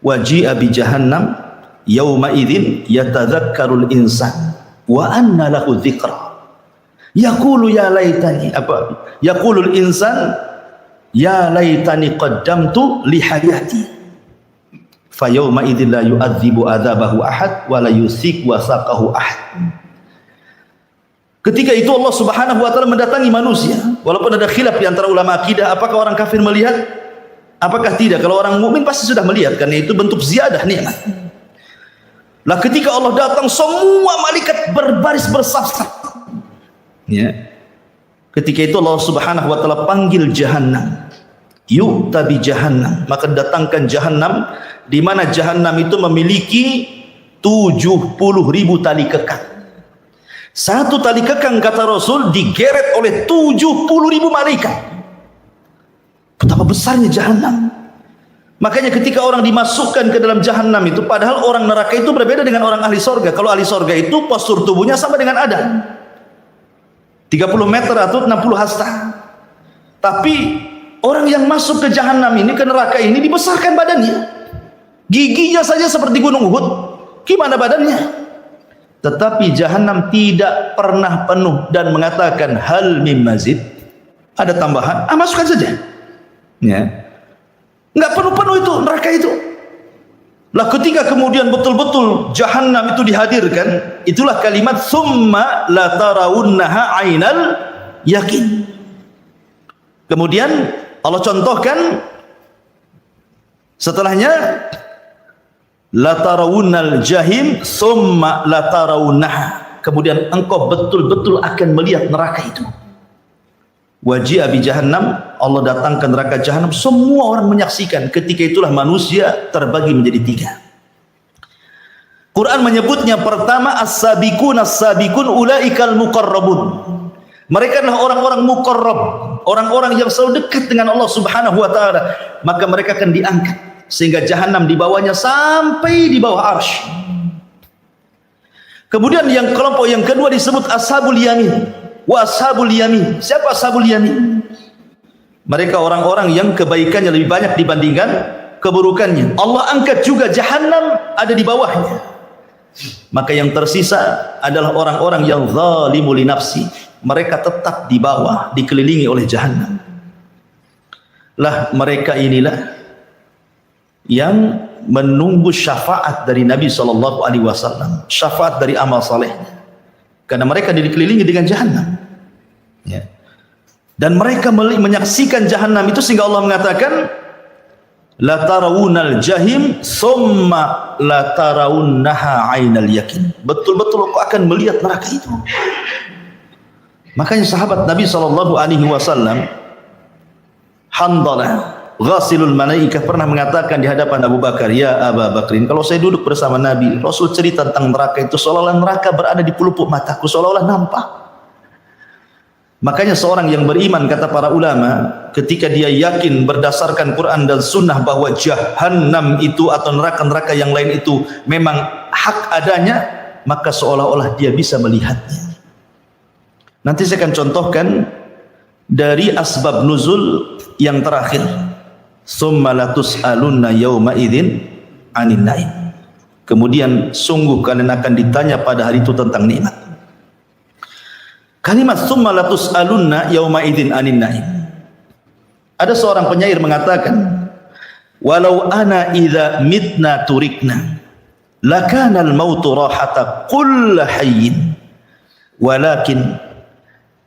wa ji'a bi jahannam yauma idzin yatadzakkarul insan wa anna lahu dzikra yaqulu ya laitani yaqulul insan ya laitani qaddamtu li hayati fa yauma idzin la yu'adzibu adzabahu ahad wa la yusik wasaqahu ahad. Ketika itu Allah Subhanahu wa taala mendatangi manusia. Walaupun ada khilaf di antara ulama akidah, apakah orang kafir melihat? Apakah tidak? Kalau orang mukmin pasti sudah melihat, karena itu bentuk ziyadah nikmat. Lah ketika Allah datang, semua malaikat berbaris bersaf-saf. Ya. Ketika itu Allah Subhanahu wa taala panggil Jahannam. Yu'ta bi Jahannam, maka datangkan Jahannam, di mana Jahannam itu memiliki 70.000 tali kekang. Satu tali kekang, kata Rasul, digeret oleh 70.000 malaikat. Betapa besarnya Jahannam. Makanya ketika orang dimasukkan ke dalam Jahannam itu, padahal orang neraka itu berbeda dengan orang ahli sorga. Kalau ahli sorga itu postur tubuhnya sama dengan Adam, 30 meter atau 60 hasta. Tapi orang yang masuk ke Jahannam ini, ke neraka ini, dibesarkan badannya. Giginya saja seperti gunung Uhud. Gimana badannya? Tetapi Jahannam tidak pernah penuh dan mengatakan hal mim mazid, ada tambahan, masukkan saja. Ya. Enggak penuh-penuh itu neraka itu. Lah ketika kemudian betul-betul Jahannam itu dihadirkan, itulah kalimat summa la tarawunnaha ainal yakin. Kemudian Allah contohkan setelahnya, la tarawunnal jahim summa la tarawunnaha, kemudian engkau betul-betul akan melihat neraka itu. Waji'a bi jahannam, Allah datangkan neraka Jahannam, semua orang menyaksikan. Ketika itulah manusia terbagi menjadi 3. Quran menyebutnya pertama as-sabiqun as-sabiqun ulaikal muqarrabun. Mereka adalah orang-orang muqarrab, orang-orang yang selalu dekat dengan Allah Subhanahu wa taala. Maka mereka akan diangkat sehingga Jahannam di bawahnya sampai di bawah arsy. Kemudian yang kelompok yang kedua disebut ashabul yamin. Wa ashabul yamin. Siapa ashabul yamin? Mereka orang-orang yang kebaikannya lebih banyak dibandingkan keburukannya. Allah angkat juga Jahannam ada di bawahnya. Maka yang tersisa adalah orang-orang yang zalimu li nafsi. Mereka tetap di bawah, dikelilingi oleh Jahannam. Lah mereka inilah yang menunggu syafaat dari Nabi SAW, syafaat dari amal salehnya, karena mereka dikelilingi dengan Jahannam. Ya. Dan mereka menyaksikan Jahannam itu sehingga Allah mengatakan la tarawunal jahim summa la tarawunnaha ainal yakin. Betul-betul kau akan melihat neraka itu. Makanya sahabat Nabi SAW, Handalah ghasilul malaikah, pernah mengatakan di hadapan Abu Bakar, ya Abu Bakrin, kalau saya duduk bersama Nabi, Rasul cerita tentang neraka itu seolah-olah neraka berada di pelupuk mataku, seolah-olah nampak. Makanya seorang yang beriman, kata para ulama, ketika dia yakin berdasarkan Quran dan Sunnah bahwa Jahannam itu atau neraka-neraka yang lain itu memang hak adanya, maka seolah-olah dia bisa melihatnya. Nanti saya akan contohkan dari asbab nuzul yang terakhir. Summa latus'alunna yawma idzin 'anil na'im. Kemudian sungguh kalian akan ditanya pada hari itu tentang nikmat. Kalimat summa latus'alunna yawma idzin 'anil na'im. Ada seorang penyair mengatakan, walau ana idza mitna turikna lakana al-mautu rahata kull hayyin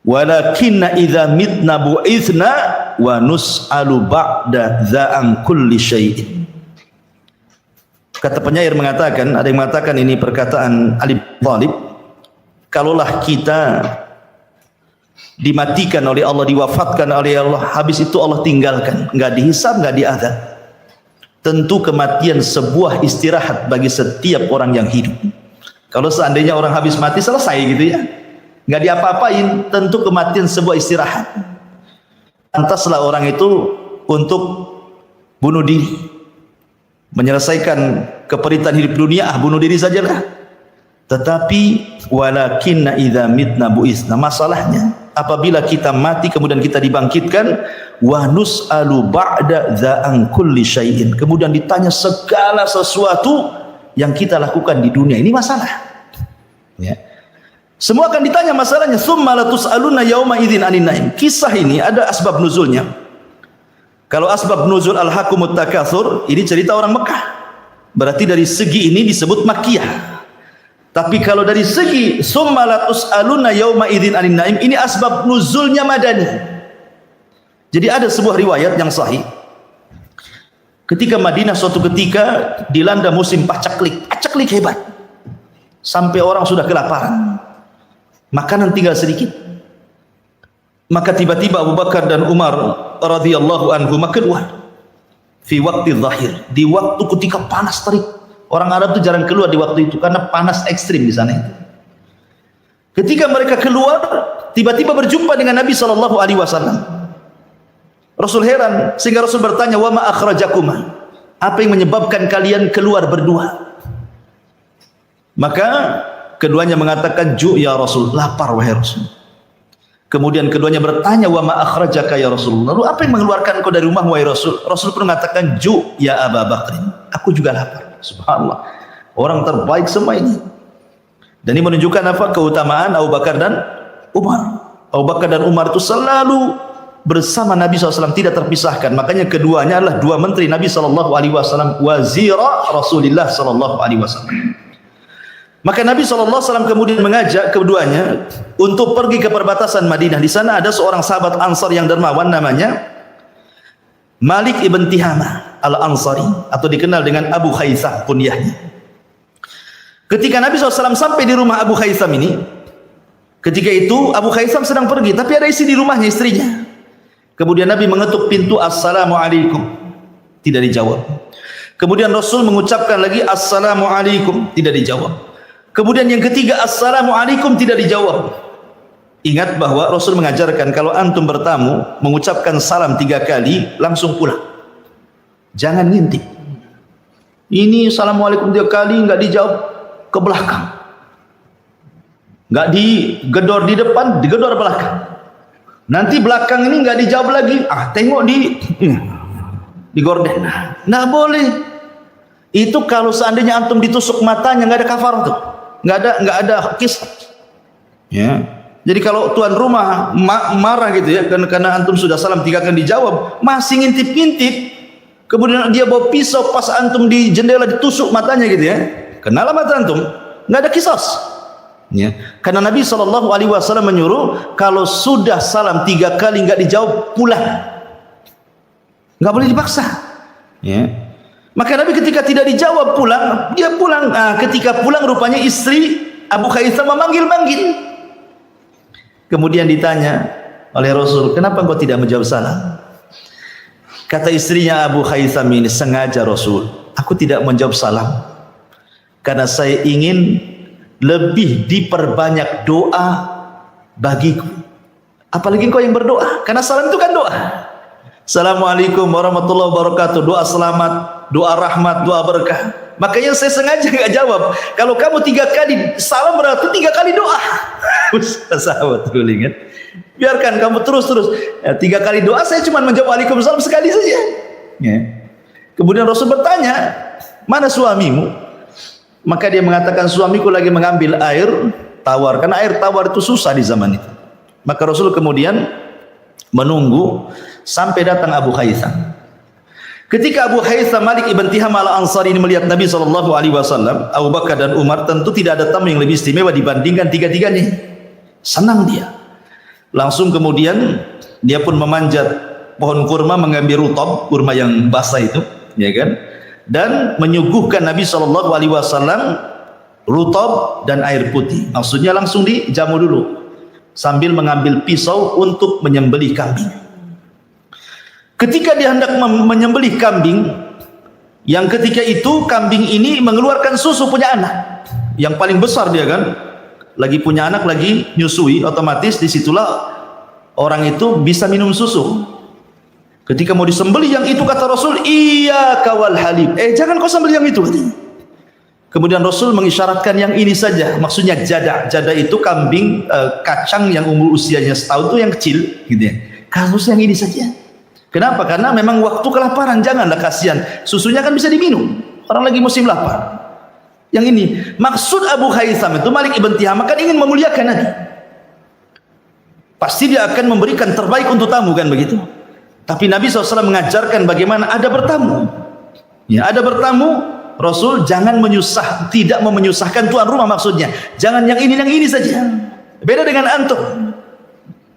walakinna idza mitna bu'ithna wa nus'alu ba'da dza'an kulli syai'in. Kata penyair mengatakan, ada yang mengatakan ini perkataan Ali bin Thalib, kalaulah kita dimatikan oleh Allah, diwafatkan oleh Allah, habis itu Allah tinggalkan, enggak dihisab, enggak diazab, tentu kematian sebuah istirahat bagi setiap orang yang hidup. Kalau seandainya orang habis mati selesai gitu ya, nggak diapa-apain, tentu kematian sebuah istirahat. Pantaslah orang itu untuk bunuh diri, menyelesaikan keperitan hidup dunia, bunuh diri sajalah. Tetapi walakinna idza mitna bu'isna, masalahnya apabila kita mati kemudian kita dibangkitkan, wa nus'alu ba'da dza'an kulli syai'in, kemudian ditanya segala sesuatu yang kita lakukan di dunia. Ini masalah ya. Semua akan ditanya masalahnya. Summa latus'aluna yauma idzin 'anil na'im. Kisah ini ada asbab nuzulnya. Kalau asbab nuzul al-hakumut takatsur, ini cerita orang Mekah, berarti dari segi ini disebut Makkiyah. Tapi kalau dari segi summa latus'aluna yauma idzin 'anil na'im, ini asbab nuzulnya Madani. Jadi ada sebuah riwayat yang sahih, ketika Madinah suatu ketika dilanda musim pacaklik hebat, sampai orang sudah kelaparan, makanan tinggal sedikit. Maka tiba-tiba Abu Bakar dan Umar radhiyallahu anhuma keluar fi waqti zahir, di waktu ketika panas terik. Orang Arab itu jarang keluar di waktu itu karena panas ekstrim di sana itu. Ketika mereka keluar, tiba-tiba berjumpa dengan Nabi SAW. Rasul heran sehingga Rasul bertanya, wa ma akhrajakuma, apa yang menyebabkan kalian keluar berdua? Maka keduanya mengatakan, ju ya Rasul, lapar wahai Rasul. Kemudian keduanya bertanya, wa ma akhrajaka ya Rasul, lalu apa yang mengeluarkan kau dari rumah wahai Rasul? Rasul pun mengatakan, ju ya Aba Bakrin, aku juga lapar. Subhanallah, orang terbaik semua ini. Dan ini menunjukkan apa? Keutamaan Abu Bakar dan Umar. Abu Bakar dan Umar itu selalu bersama Nabi SAW, tidak terpisahkan. Makanya keduanya adalah dua menteri Nabi SAW, wazira Rasulullah SAW. Maka Nabi SAW kemudian mengajak keduanya untuk pergi ke perbatasan Madinah. Di sana ada seorang sahabat Ansar yang dermawan, namanya Malik ibn Tihama al-Ansari, atau dikenal dengan Abu Khaisam kunyahnya. Ketika Nabi SAW sampai di rumah Abu Khaisam ini, ketika itu Abu Khaisam sedang pergi, tapi ada isi di rumahnya, istrinya. Kemudian Nabi mengetuk pintu, assalamualaikum, tidak dijawab. Kemudian Rasul mengucapkan lagi assalamualaikum, tidak dijawab. Kemudian yang ketiga, assalamualaikum, tidak dijawab. Ingat bahwa Rasul mengajarkan kalau antum bertamu mengucapkan salam 3 kali langsung pulang, jangan ngintip. Ini assalamualaikum 3 kali nggak dijawab, ke belakang, nggak digedor di depan, digedor belakang. Nanti belakang ini nggak dijawab lagi, tengok di gorden. Nggak boleh. Itu kalau seandainya antum ditusuk matanya, nggak ada kafarah tuh, nggak ada kisah. Ya. Jadi kalau tuan rumah marah gitu ya, karena antum sudah salam 3 kali dijawab, masih ngintip-ngintip, kemudian dia bawa pisau pas antum di jendela ditusuk matanya gitu ya, kenalah mata antum, nggak ada kisos. Ya. Karena Nabi SAW menyuruh kalau sudah salam 3 kali nggak dijawab, pulang, nggak boleh dipaksa. Ya. Maka Nabi ketika tidak dijawab pulang, dia pulang. Ketika pulang rupanya istri Abu Khaitham memanggil-manggil. Kemudian ditanya oleh Rasul, kenapa engkau tidak menjawab salam? Kata istrinya Abu Khaitham ini, sengaja Rasul, aku tidak menjawab salam karena saya ingin lebih diperbanyak doa bagiku. Apalagi engkau yang berdoa, karena salam itu kan doa. Assalamualaikum warahmatullahi wabarakatuh, doa selamat, doa rahmat, doa berkah. Makanya saya sengaja nggak jawab. Kalau kamu 3 kali salam berarti 3 kali doa. Sahabat dulu ingat. Biarkan kamu terus. Ya, 3 kali doa, saya cuma menjawab waalaikumsalam sekali saja. Ya. Kemudian Rasul bertanya, mana suamimu? Maka dia mengatakan, suamiku lagi mengambil air tawar. Karena air tawar itu susah di zaman itu. Maka Rasul kemudian menunggu sampai datang Abu Khaitham. Ketika Abu Khaitham Malik ibn Tiham al-Ansari ini melihat Nabi SAW, Abu Bakar dan Umar, tentu tidak ada tamu yang lebih istimewa dibandingkan tiga-tiganya. Senang dia. Langsung kemudian dia pun memanjat pohon kurma, mengambil rutab, kurma yang basah itu, ya kan? Dan menyuguhkan Nabi SAW rutab dan air putih. Maksudnya langsung dijamu dulu sambil mengambil pisau untuk menyembelih kambing. Ketika dia hendak menyembelih kambing, yang ketika itu kambing ini mengeluarkan susu, punya anak yang paling besar, dia kan lagi punya anak, lagi nyusui, otomatis disitulah orang itu bisa minum susu. Ketika mau disembelih yang itu, kata Rasul, iya kawal halib, jangan kau sembelih yang itu, katanya. Kemudian Rasul mengisyaratkan yang ini saja, maksudnya jada itu kambing kacang yang umur usianya setahun itu, yang kecil gitu ya. Kasus yang ini saja. Kenapa? Karena memang waktu kelaparan, janganlah, kasihan, susunya kan bisa diminum, orang lagi musim lapar. Yang ini maksud Abu Khaitham itu, Malik ibn Tiham kan ingin memuliakan Nabi. Pasti dia akan memberikan terbaik untuk tamu, kan begitu. Tapi Nabi SAW mengajarkan bagaimana ada bertamu. Ya, ada bertamu, Rasul jangan tidak mau menyusahkan tuan rumah, maksudnya jangan yang ini saja. Beda dengan antum.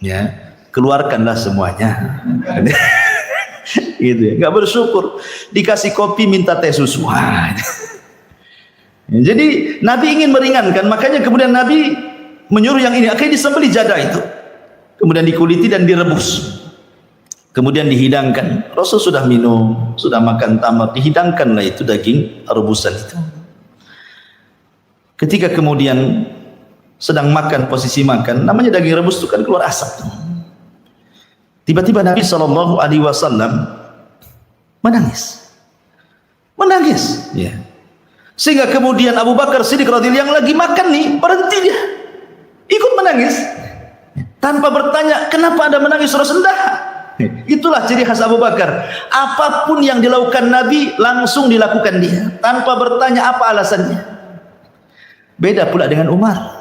Ya, keluarkanlah semuanya. Gitu ya, nggak bersyukur, dikasih kopi minta teh susu. Ya, jadi Nabi ingin meringankan, makanya kemudian Nabi menyuruh yang ini, akhirnya disembelih jadah itu, kemudian dikuliti dan direbus, kemudian dihidangkan. Rasul sudah minum, sudah makan tamar, dihidangkanlah itu daging rebusan itu. Ketika kemudian sedang makan, posisi makan, namanya daging rebus itu kan keluar asap. Tiba-tiba Nabi SAW menangis, ya. Sehingga kemudian Abu Bakar Siddiq radhiyallahu yang lagi makan nih, berhenti dia, ikut menangis, tanpa bertanya kenapa Anda menangis, Rasulullah. Itulah ciri khas Abu Bakar. Apapun yang dilakukan Nabi langsung dilakukan dia, tanpa bertanya apa alasannya. Beda pula dengan Umar.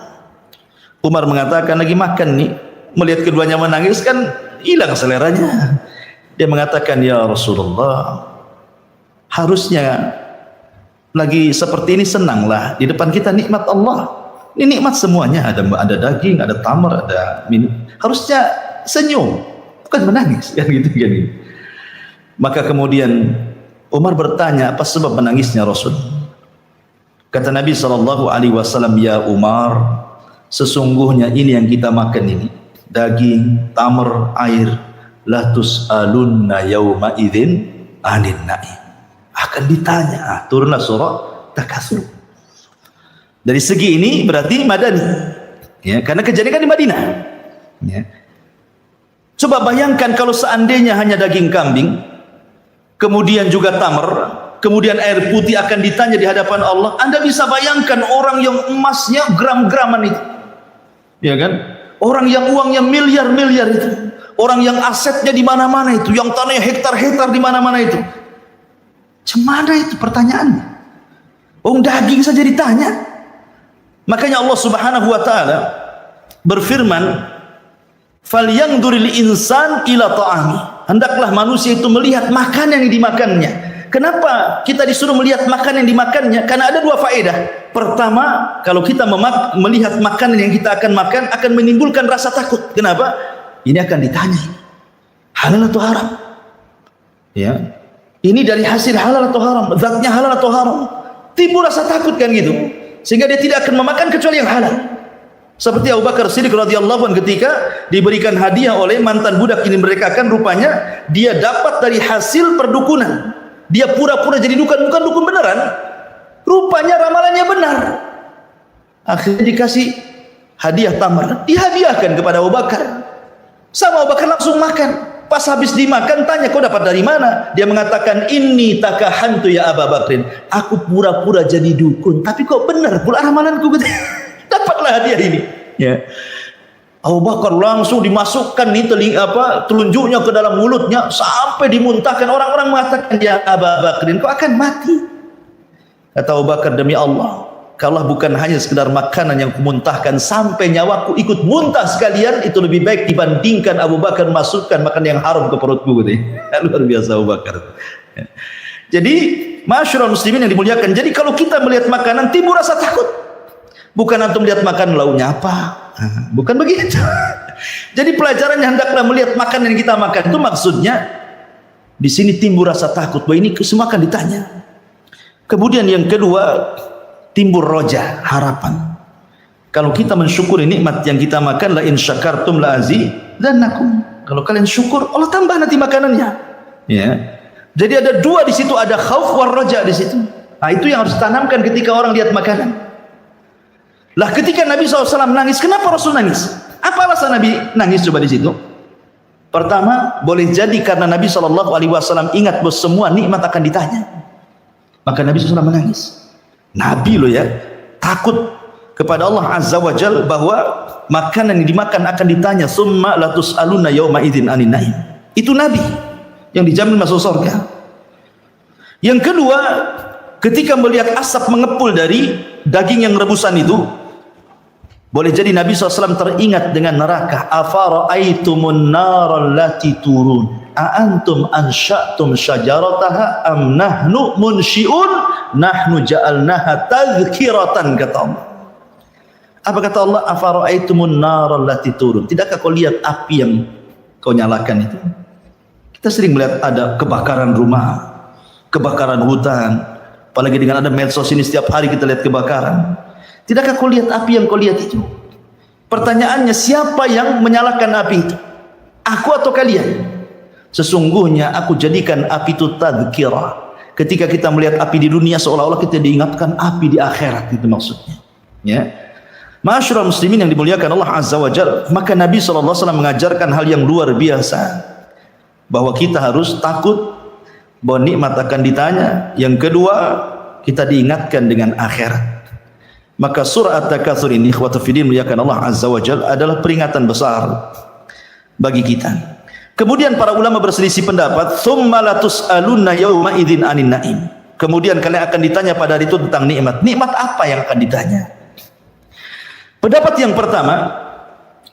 Umar mengatakan lagi makan nih, melihat keduanya menangis kan hilang seleranya. Dia mengatakan, ya Rasulullah, harusnya lagi seperti ini senanglah, di depan kita nikmat Allah. Ini nikmat semuanya, ada daging, ada tamar, ada minum. Harusnya senyum, bukan menangis, kan gitu kan. Maka kemudian Umar bertanya, apa sebab menangisnya Rasul? Kata Nabi SAW, ya Umar, sesungguhnya ini yang kita makan ini, daging, tamar, air, la tus'alunna yawma idzin anin na'im, akan ditanya. Turunlah surah Takatsur. Dari segi ini berarti Madani, ya, karena kejadian kan di Madinah, ya. Coba bayangkan kalau seandainya hanya daging kambing, kemudian juga tamar, kemudian air putih akan ditanya di hadapan Allah. Anda bisa bayangkan orang yang emasnya gram-graman itu, ya kan? Orang yang uangnya miliar-miliar itu, orang yang asetnya di mana-mana itu, yang tanahnya hektar-hektar di mana-mana itu. Cemana itu pertanyaannya? Daging saja ditanya. Makanya Allah Subhanahu wa taala berfirman, "Falyanzuril insan ila ta'ami." Hendaklah manusia itu melihat makanan yang dimakannya. Kenapa kita disuruh melihat makanan yang dimakannya? Karena ada 2 faedah. Pertama, kalau kita melihat makanan yang kita akan makan, akan menimbulkan rasa takut. Kenapa? Ini akan ditanya, halal atau haram. Ya. Ini dari hasil halal atau haram, zatnya halal atau haram. Timbul rasa takut kan gitu, sehingga dia tidak akan memakan kecuali yang halal. Seperti Abu Bakar Siddiq radhiyallahu anhu ketika diberikan hadiah oleh mantan budak ini, mereka kan rupanya dia dapat dari hasil perdukunan. Dia pura-pura jadi dukun, bukan dukun beneran. Rupanya ramalannya benar. Akhirnya dikasih hadiah tamar, dihadiahkan kepada Abu Bakar. Sama Abu Bakar langsung makan. Pas habis dimakan tanya, kau dapat dari mana? Dia mengatakan, inni takahantu ya Abu Bakrin. Aku pura-pura jadi dukun, tapi kok benar pula ramalanku. Dapatlah hadiah ini. Ya. Abu Bakar langsung dimasukkan nih telunjuknya ke dalam mulutnya sampai dimuntahkan. Orang-orang mengatakan, ya Abu Bakrin, kau akan mati. Kata Abu Bakar, demi Allah, kalau bukan hanya sekedar makanan yang kumuntahkan sampai nyawaku ikut muntah sekalian, itu lebih baik dibandingkan Abu Bakar masukkan makan yang haram ke perutku. Luar biasa Abu Bakar. Jadi masyarakat muslimin yang dimuliakan, jadi kalau kita melihat makanan timbul rasa takut. Bukan antum lihat makan lauknya apa, bukan begitu. Jadi pelajarannya hendaklah melihat makanan yang kita makan itu maksudnya di sini timbul rasa takut bahwa ini semua akan ditanya. Kemudian yang kedua, timbul roja, harapan. Kalau kita mensyukuri nikmat yang kita makan, la in syakartum la azidannakum. Kalau kalian syukur, Allah tambah nanti makanannya. Ya. Jadi ada dua di situ, ada khauf war roja di situ. Nah, itu yang harus ditanamkan ketika orang lihat makanan. Lah ketika Nabi SAW nangis, kenapa Rasul nangis? Apa alasan Nabi nangis coba di situ? Pertama, boleh jadi karena Nabi SAW ingat bahwa semua nikmat akan ditanya. Maka Nabi SAW menangis. Nabi loh ya, takut kepada Allah Azza wa Jal bahwa makanan yang dimakan akan ditanya. Summa latus'aluna yawma idzin anin na'im. Itu Nabi yang dijamin masuk surga. Yang kedua, ketika melihat asap mengepul dari daging yang rebusan itu, boleh jadi Nabi SAW teringat dengan neraka. Afara'aitumun naral lati turun a'antum ansya'tum syajarataha am nahnu munsyi'un nahnu ja'alnaha tadhkiratan, kata Allah. Apa kata Allah? Afara'aitumun naral lati turun. Tidakkah kau lihat api yang kau nyalakan itu? Kita sering melihat ada kebakaran rumah, kebakaran hutan, apalagi dengan ada medsos ini setiap hari kita lihat kebakaran. Tidakkah kau lihat api yang kau lihat itu? Pertanyaannya, siapa yang menyalakan api itu? Aku atau kalian? Sesungguhnya aku jadikan api itu tadhkirah. Ketika kita melihat api di dunia, seolah-olah kita diingatkan api di akhirat, itu maksudnya. Ya. Masyarakat muslimin yang dimuliakan Allah Azza wa Jalla, maka Nabi SAW mengajarkan hal yang luar biasa, bahwa kita harus takut bahwa nikmat akan ditanya. Yang kedua, kita diingatkan dengan akhirat. Maka surah At-Takatsur ini, ikhwatu fiddin muliakan Allah Azza wa Jalla, adalah peringatan besar bagi kita. Kemudian para ulama berselisih pendapat, tsumma latus'alunna yauma idzin anin na'im. Kemudian kalian akan ditanya pada hari itu tentang nikmat. Nikmat apa yang akan ditanya? Pendapat yang pertama,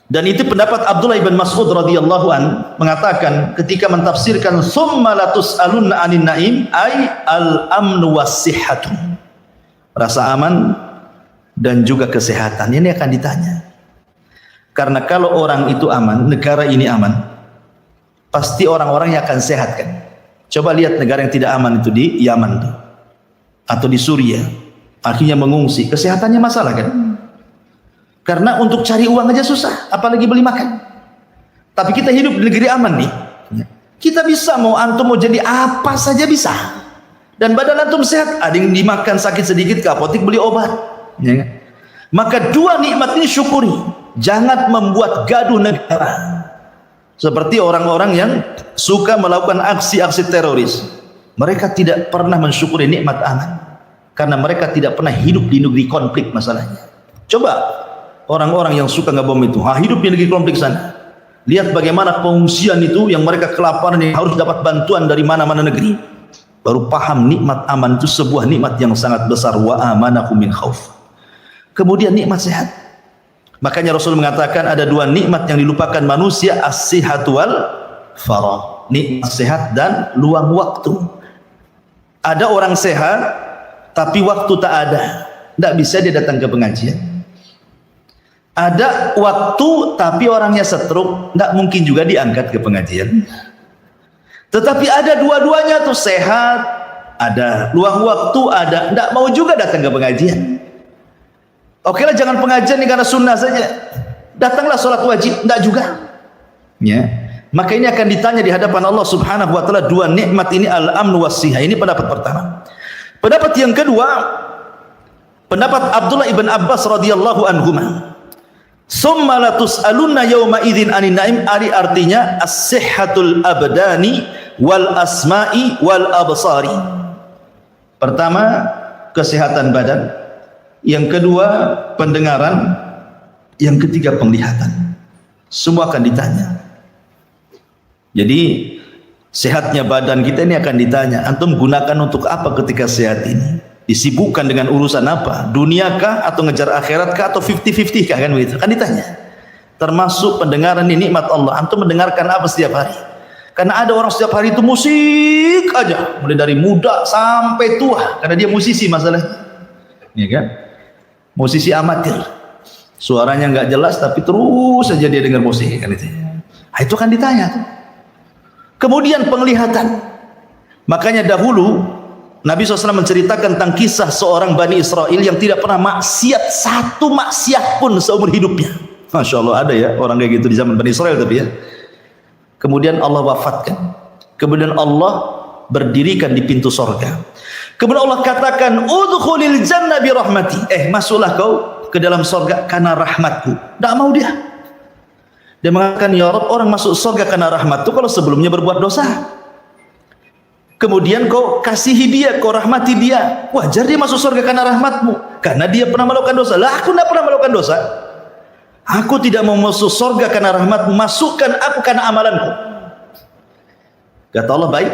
dan itu pendapat Abdullah ibn Mas'ud radhiyallahu an, mengatakan ketika mentafsirkan tsumma latus'alunna anin na'im, ay al-amnu was-sihhatu. Rasa aman dan juga kesehatan ini akan ditanya. Karena kalau orang itu aman, negara ini aman, pasti orang-orangnya akan sehat kan. Coba lihat negara yang tidak aman itu di Yaman tuh, atau di Suriah, akhirnya mengungsi, kesehatannya masalah kan. Karena untuk cari uang aja susah, apalagi beli makan. Tapi kita hidup di negeri aman nih. Kita bisa, mau antum mau jadi apa saja bisa. Dan badan antum sehat, ada yang dimakan sakit sedikit ke apotek beli obat. Ya. Maka dua nikmat ini syukuri. Jangan membuat gaduh negara. Seperti orang-orang yang suka melakukan aksi-aksi teroris. Mereka tidak pernah mensyukuri nikmat aman. Karena mereka tidak pernah hidup di negeri konflik masalahnya. Coba orang-orang yang suka ngebom itu, hidup di negeri konflik sana. Lihat bagaimana pengungsian itu yang mereka kelaparan, yang harus dapat bantuan dari mana-mana negeri. Baru paham nikmat aman itu sebuah nikmat yang sangat besar. Wa amanakum min khauf. Kemudian nikmat sehat. Makanya Rasul mengatakan ada dua nikmat yang dilupakan manusia, as-sihhatu wal faragh. Nikmat sehat dan luang waktu. Ada orang sehat tapi waktu tak ada, tidak bisa dia datang ke pengajian. Ada waktu tapi orangnya stroke, tidak mungkin juga diangkat ke pengajian. Tetapi ada dua-duanya tuh, sehat, ada luang waktu, ada enggak mau juga datang ke pengajian. Oke lah, jangan pengajian ini karena sunnah saja. Datanglah sholat wajib, enggak juga. Ya. Maka ini akan ditanya di hadapan Allah Subhanahu wa taala, dua nikmat ini, al-amn was-sihah. Ini pendapat pertama. Pendapat yang kedua, pendapat Abdullah ibn Abbas radhiyallahu anhuma. Summa la tus'alunna yawma idzin 'anin na'im, artinya as-sihhatul abdani wal asma'i wal absari. Pertama, kesehatan badan, yang kedua pendengaran, yang ketiga penglihatan. Semua akan ditanya. Jadi sehatnya badan kita ini akan ditanya, antum gunakan untuk apa ketika sehat ini? Disibukkan dengan urusan apa? Duniakah atau ngejar akhiratkah atau 50-50 kah, kan begitu? Kan ditanya. Termasuk pendengaran ini nikmat Allah. Antum mendengarkan apa setiap hari? Karena ada orang setiap hari itu musik aja, mulai dari muda sampai tua, karena dia musisi masalahnya. Ya kan? Musisi amatir. Suaranya nggak jelas tapi terus saja dia dengar musik, kan itu. Nah, itu kan ditanya tuh. Kemudian penglihatan. Makanya dahulu Nabi SAW menceritakan tentang kisah seorang Bani Israel yang tidak pernah maksiat, satu maksiat pun seumur hidupnya. Masya Allah, ada ya orang kayak gitu di zaman Bani Israel. Tapi ya, kemudian Allah wafatkan, kemudian Allah berdirikan di pintu sorga, kemudian Allah katakan udkhulil jannah bi rahmati, masuklah kau ke dalam sorga karena rahmatku. Tidak mau dia mengatakan, ya Rabb, orang masuk sorga karena rahmatku kalau sebelumnya berbuat dosa. Kemudian kau kasihi dia, kau rahmati dia, wajar dia masuk surga karena rahmatmu, karena dia pernah melakukan dosa. Lah aku tidak pernah melakukan dosa, aku tidak mau masuk surga karena rahmatmu, masukkan aku karena amalanku. Kata Allah, baik,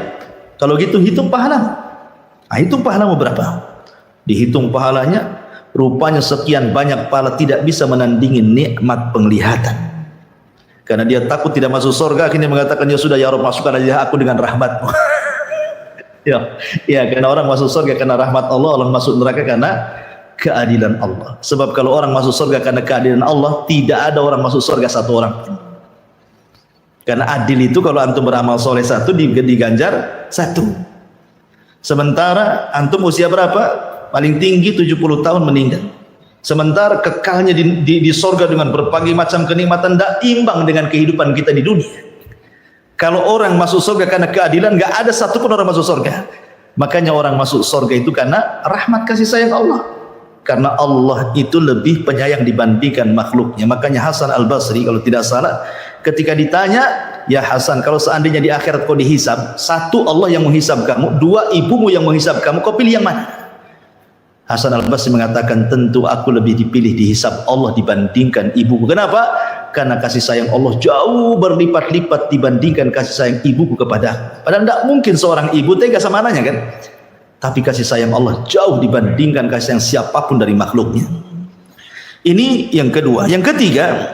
kalau gitu hitung pahalamu. Nah, hitung pahalamu berapa? Dihitung pahalanya, rupanya sekian banyak pahala tidak bisa menandingi nikmat penglihatan. Karena dia takut tidak masuk surga, akhirnya mengatakan, ya sudah ya Rabb, masukkan aja aku dengan rahmatmu. Ya, karena orang masuk surga karena rahmat Allah, orang masuk neraka karena keadilan Allah. Sebab kalau orang masuk surga karena keadilan Allah, tidak ada orang masuk surga satu orang. Karena adil itu kalau antum beramal soleh satu, diganjar satu. Sementara antum usia berapa? Paling tinggi 70 tahun meninggal. Sementara kekalnya di surga dengan berbagai macam kenikmatan, tidak imbang dengan kehidupan kita di dunia. Kalau orang masuk surga karena keadilan, nggak ada satupun orang masuk surga. Makanya orang masuk surga itu karena rahmat kasih sayang Allah. Karena Allah itu lebih penyayang dibandingkan makhluknya. Makanya Hasan Al-Basri kalau tidak salah, ketika ditanya, ya Hasan, kalau seandainya di akhirat kau dihisab, satu Allah yang menghisab kamu, dua ibumu yang menghisab kamu, kau pilih yang mana? Hasan Al-Basri mengatakan, tentu aku lebih dipilih dihisab Allah dibandingkan ibuku. Kenapa? Karena kasih sayang Allah jauh berlipat-lipat dibandingkan kasih sayang ibuku kepada. Padahal tidak mungkin seorang ibu tega sama anaknya, kan? Tapi kasih sayang Allah jauh dibandingkan kasih sayang siapapun dari makhluknya. Ini yang kedua. Yang ketiga,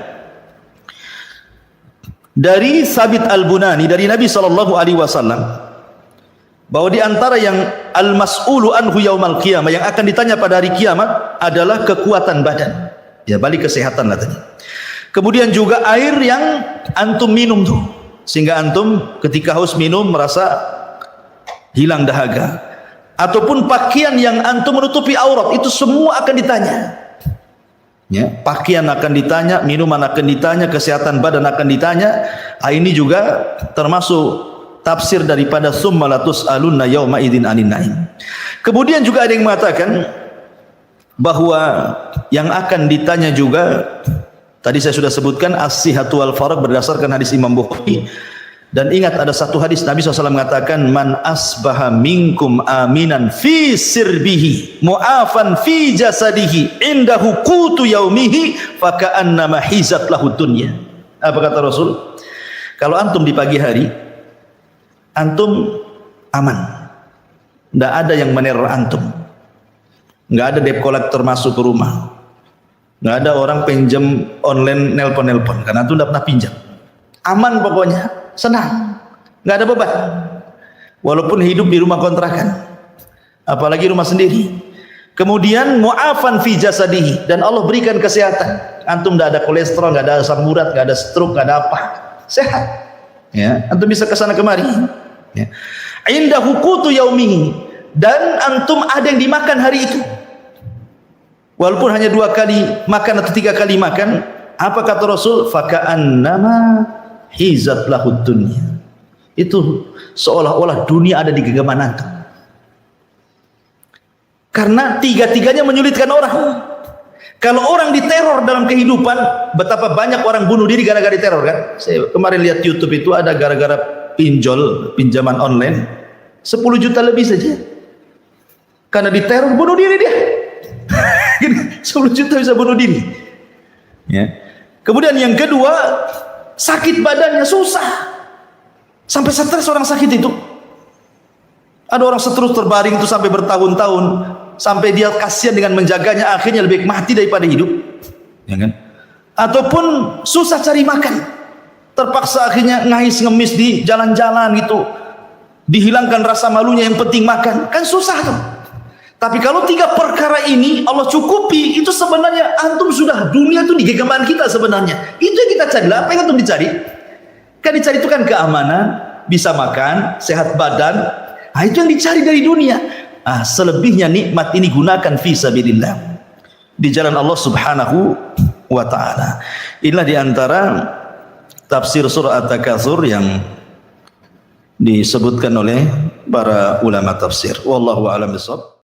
dari Sabit Al-Bunani dari Nabi SAW, bahwa di antara yang al-mas'ulu anhu yaumal qiyamah, yang akan ditanya pada hari kiamat, adalah kekuatan badan. Ya, balik kesehatan lah tadi. Kemudian juga air yang antum minum tuh, sehingga antum ketika haus minum merasa hilang dahaga, ataupun pakaian yang antum menutupi aurat, itu semua akan ditanya. Ya, pakaian akan ditanya, minuman akan ditanya, kesehatan badan akan ditanya. Ini juga termasuk tafsir daripada summa la tus'alunna yauma idzin 'anin na'im. Kemudian juga ada yang mengatakan bahwa yang akan ditanya juga, tadi saya sudah sebutkan as-sihhatu wal faragh berdasarkan hadis Imam Bukhari. Dan ingat, ada satu hadis Nabi SAW mengatakan, man asbaha minkum aminan fi sirbihi mu'afan fi jasadihi indahu qutu yaumihi faka'annama hizat lahu dunya. Apa kata Rasul? Kalau antum di pagi hari, antum aman, tidak ada yang meneror antum, nggak ada debt collector masuk ke rumah, nggak ada orang pinjam online, nelpon karena antum tidak pernah pinjam. Aman pokoknya, senang, nggak ada beban. Walaupun hidup di rumah kontrakan, apalagi rumah sendiri. Kemudian mu'afan fi jasadihi, dan Allah berikan kesehatan. Antum tidak ada kolesterol, nggak ada asam urat, nggak ada stroke, nggak ada apa, sehat. Ya, antum bisa kesana kemari. Ya. Indahu qutu yaumihi, dan antum ada yang dimakan hari itu. Walaupun hanya 2 kali makan atau 3 kali makan, apa kata Rasul? Faka'annama hizat lahud dunya. Itu seolah-olah dunia ada di genggaman antum. Karena tiga-tiganya menyulitkan orang. Kalau orang diteror dalam kehidupan, betapa banyak orang bunuh diri gara-gara diteror kan? Saya kemarin lihat YouTube itu ada gara-gara pinjaman online 10 juta lebih saja. Karena diteror bunuh diri dia. 10 juta bisa bunuh diri. Ya. Kemudian yang kedua, sakit badannya susah. Sampai stres orang sakit itu. Ada orang stres terbaring itu sampai bertahun-tahun, sampai dia kasihan dengan menjaganya, akhirnya lebih mati daripada hidup. Ya kan? Ataupun susah cari makan, terpaksa akhirnya ngais ngemis di jalan-jalan gitu, dihilangkan rasa malunya, yang penting makan, kan susah tuh. Tapi kalau 3 perkara ini Allah cukupi, itu sebenarnya antum sudah, dunia itu di genggaman kita sebenarnya. Itu yang kita cari. Apa yang antum dicari? Kan dicari itu kan keamanan, bisa makan, sehat badan. Nah, itu yang dicari dari dunia. Ah, selebihnya nikmat ini gunakan fi sabilillah, di jalan Allah Subhanahu wa taala. Inilah di antara tafsir surah At-Takatsur yang disebutkan oleh para ulama tafsir. Wallahu a'lam bishawab.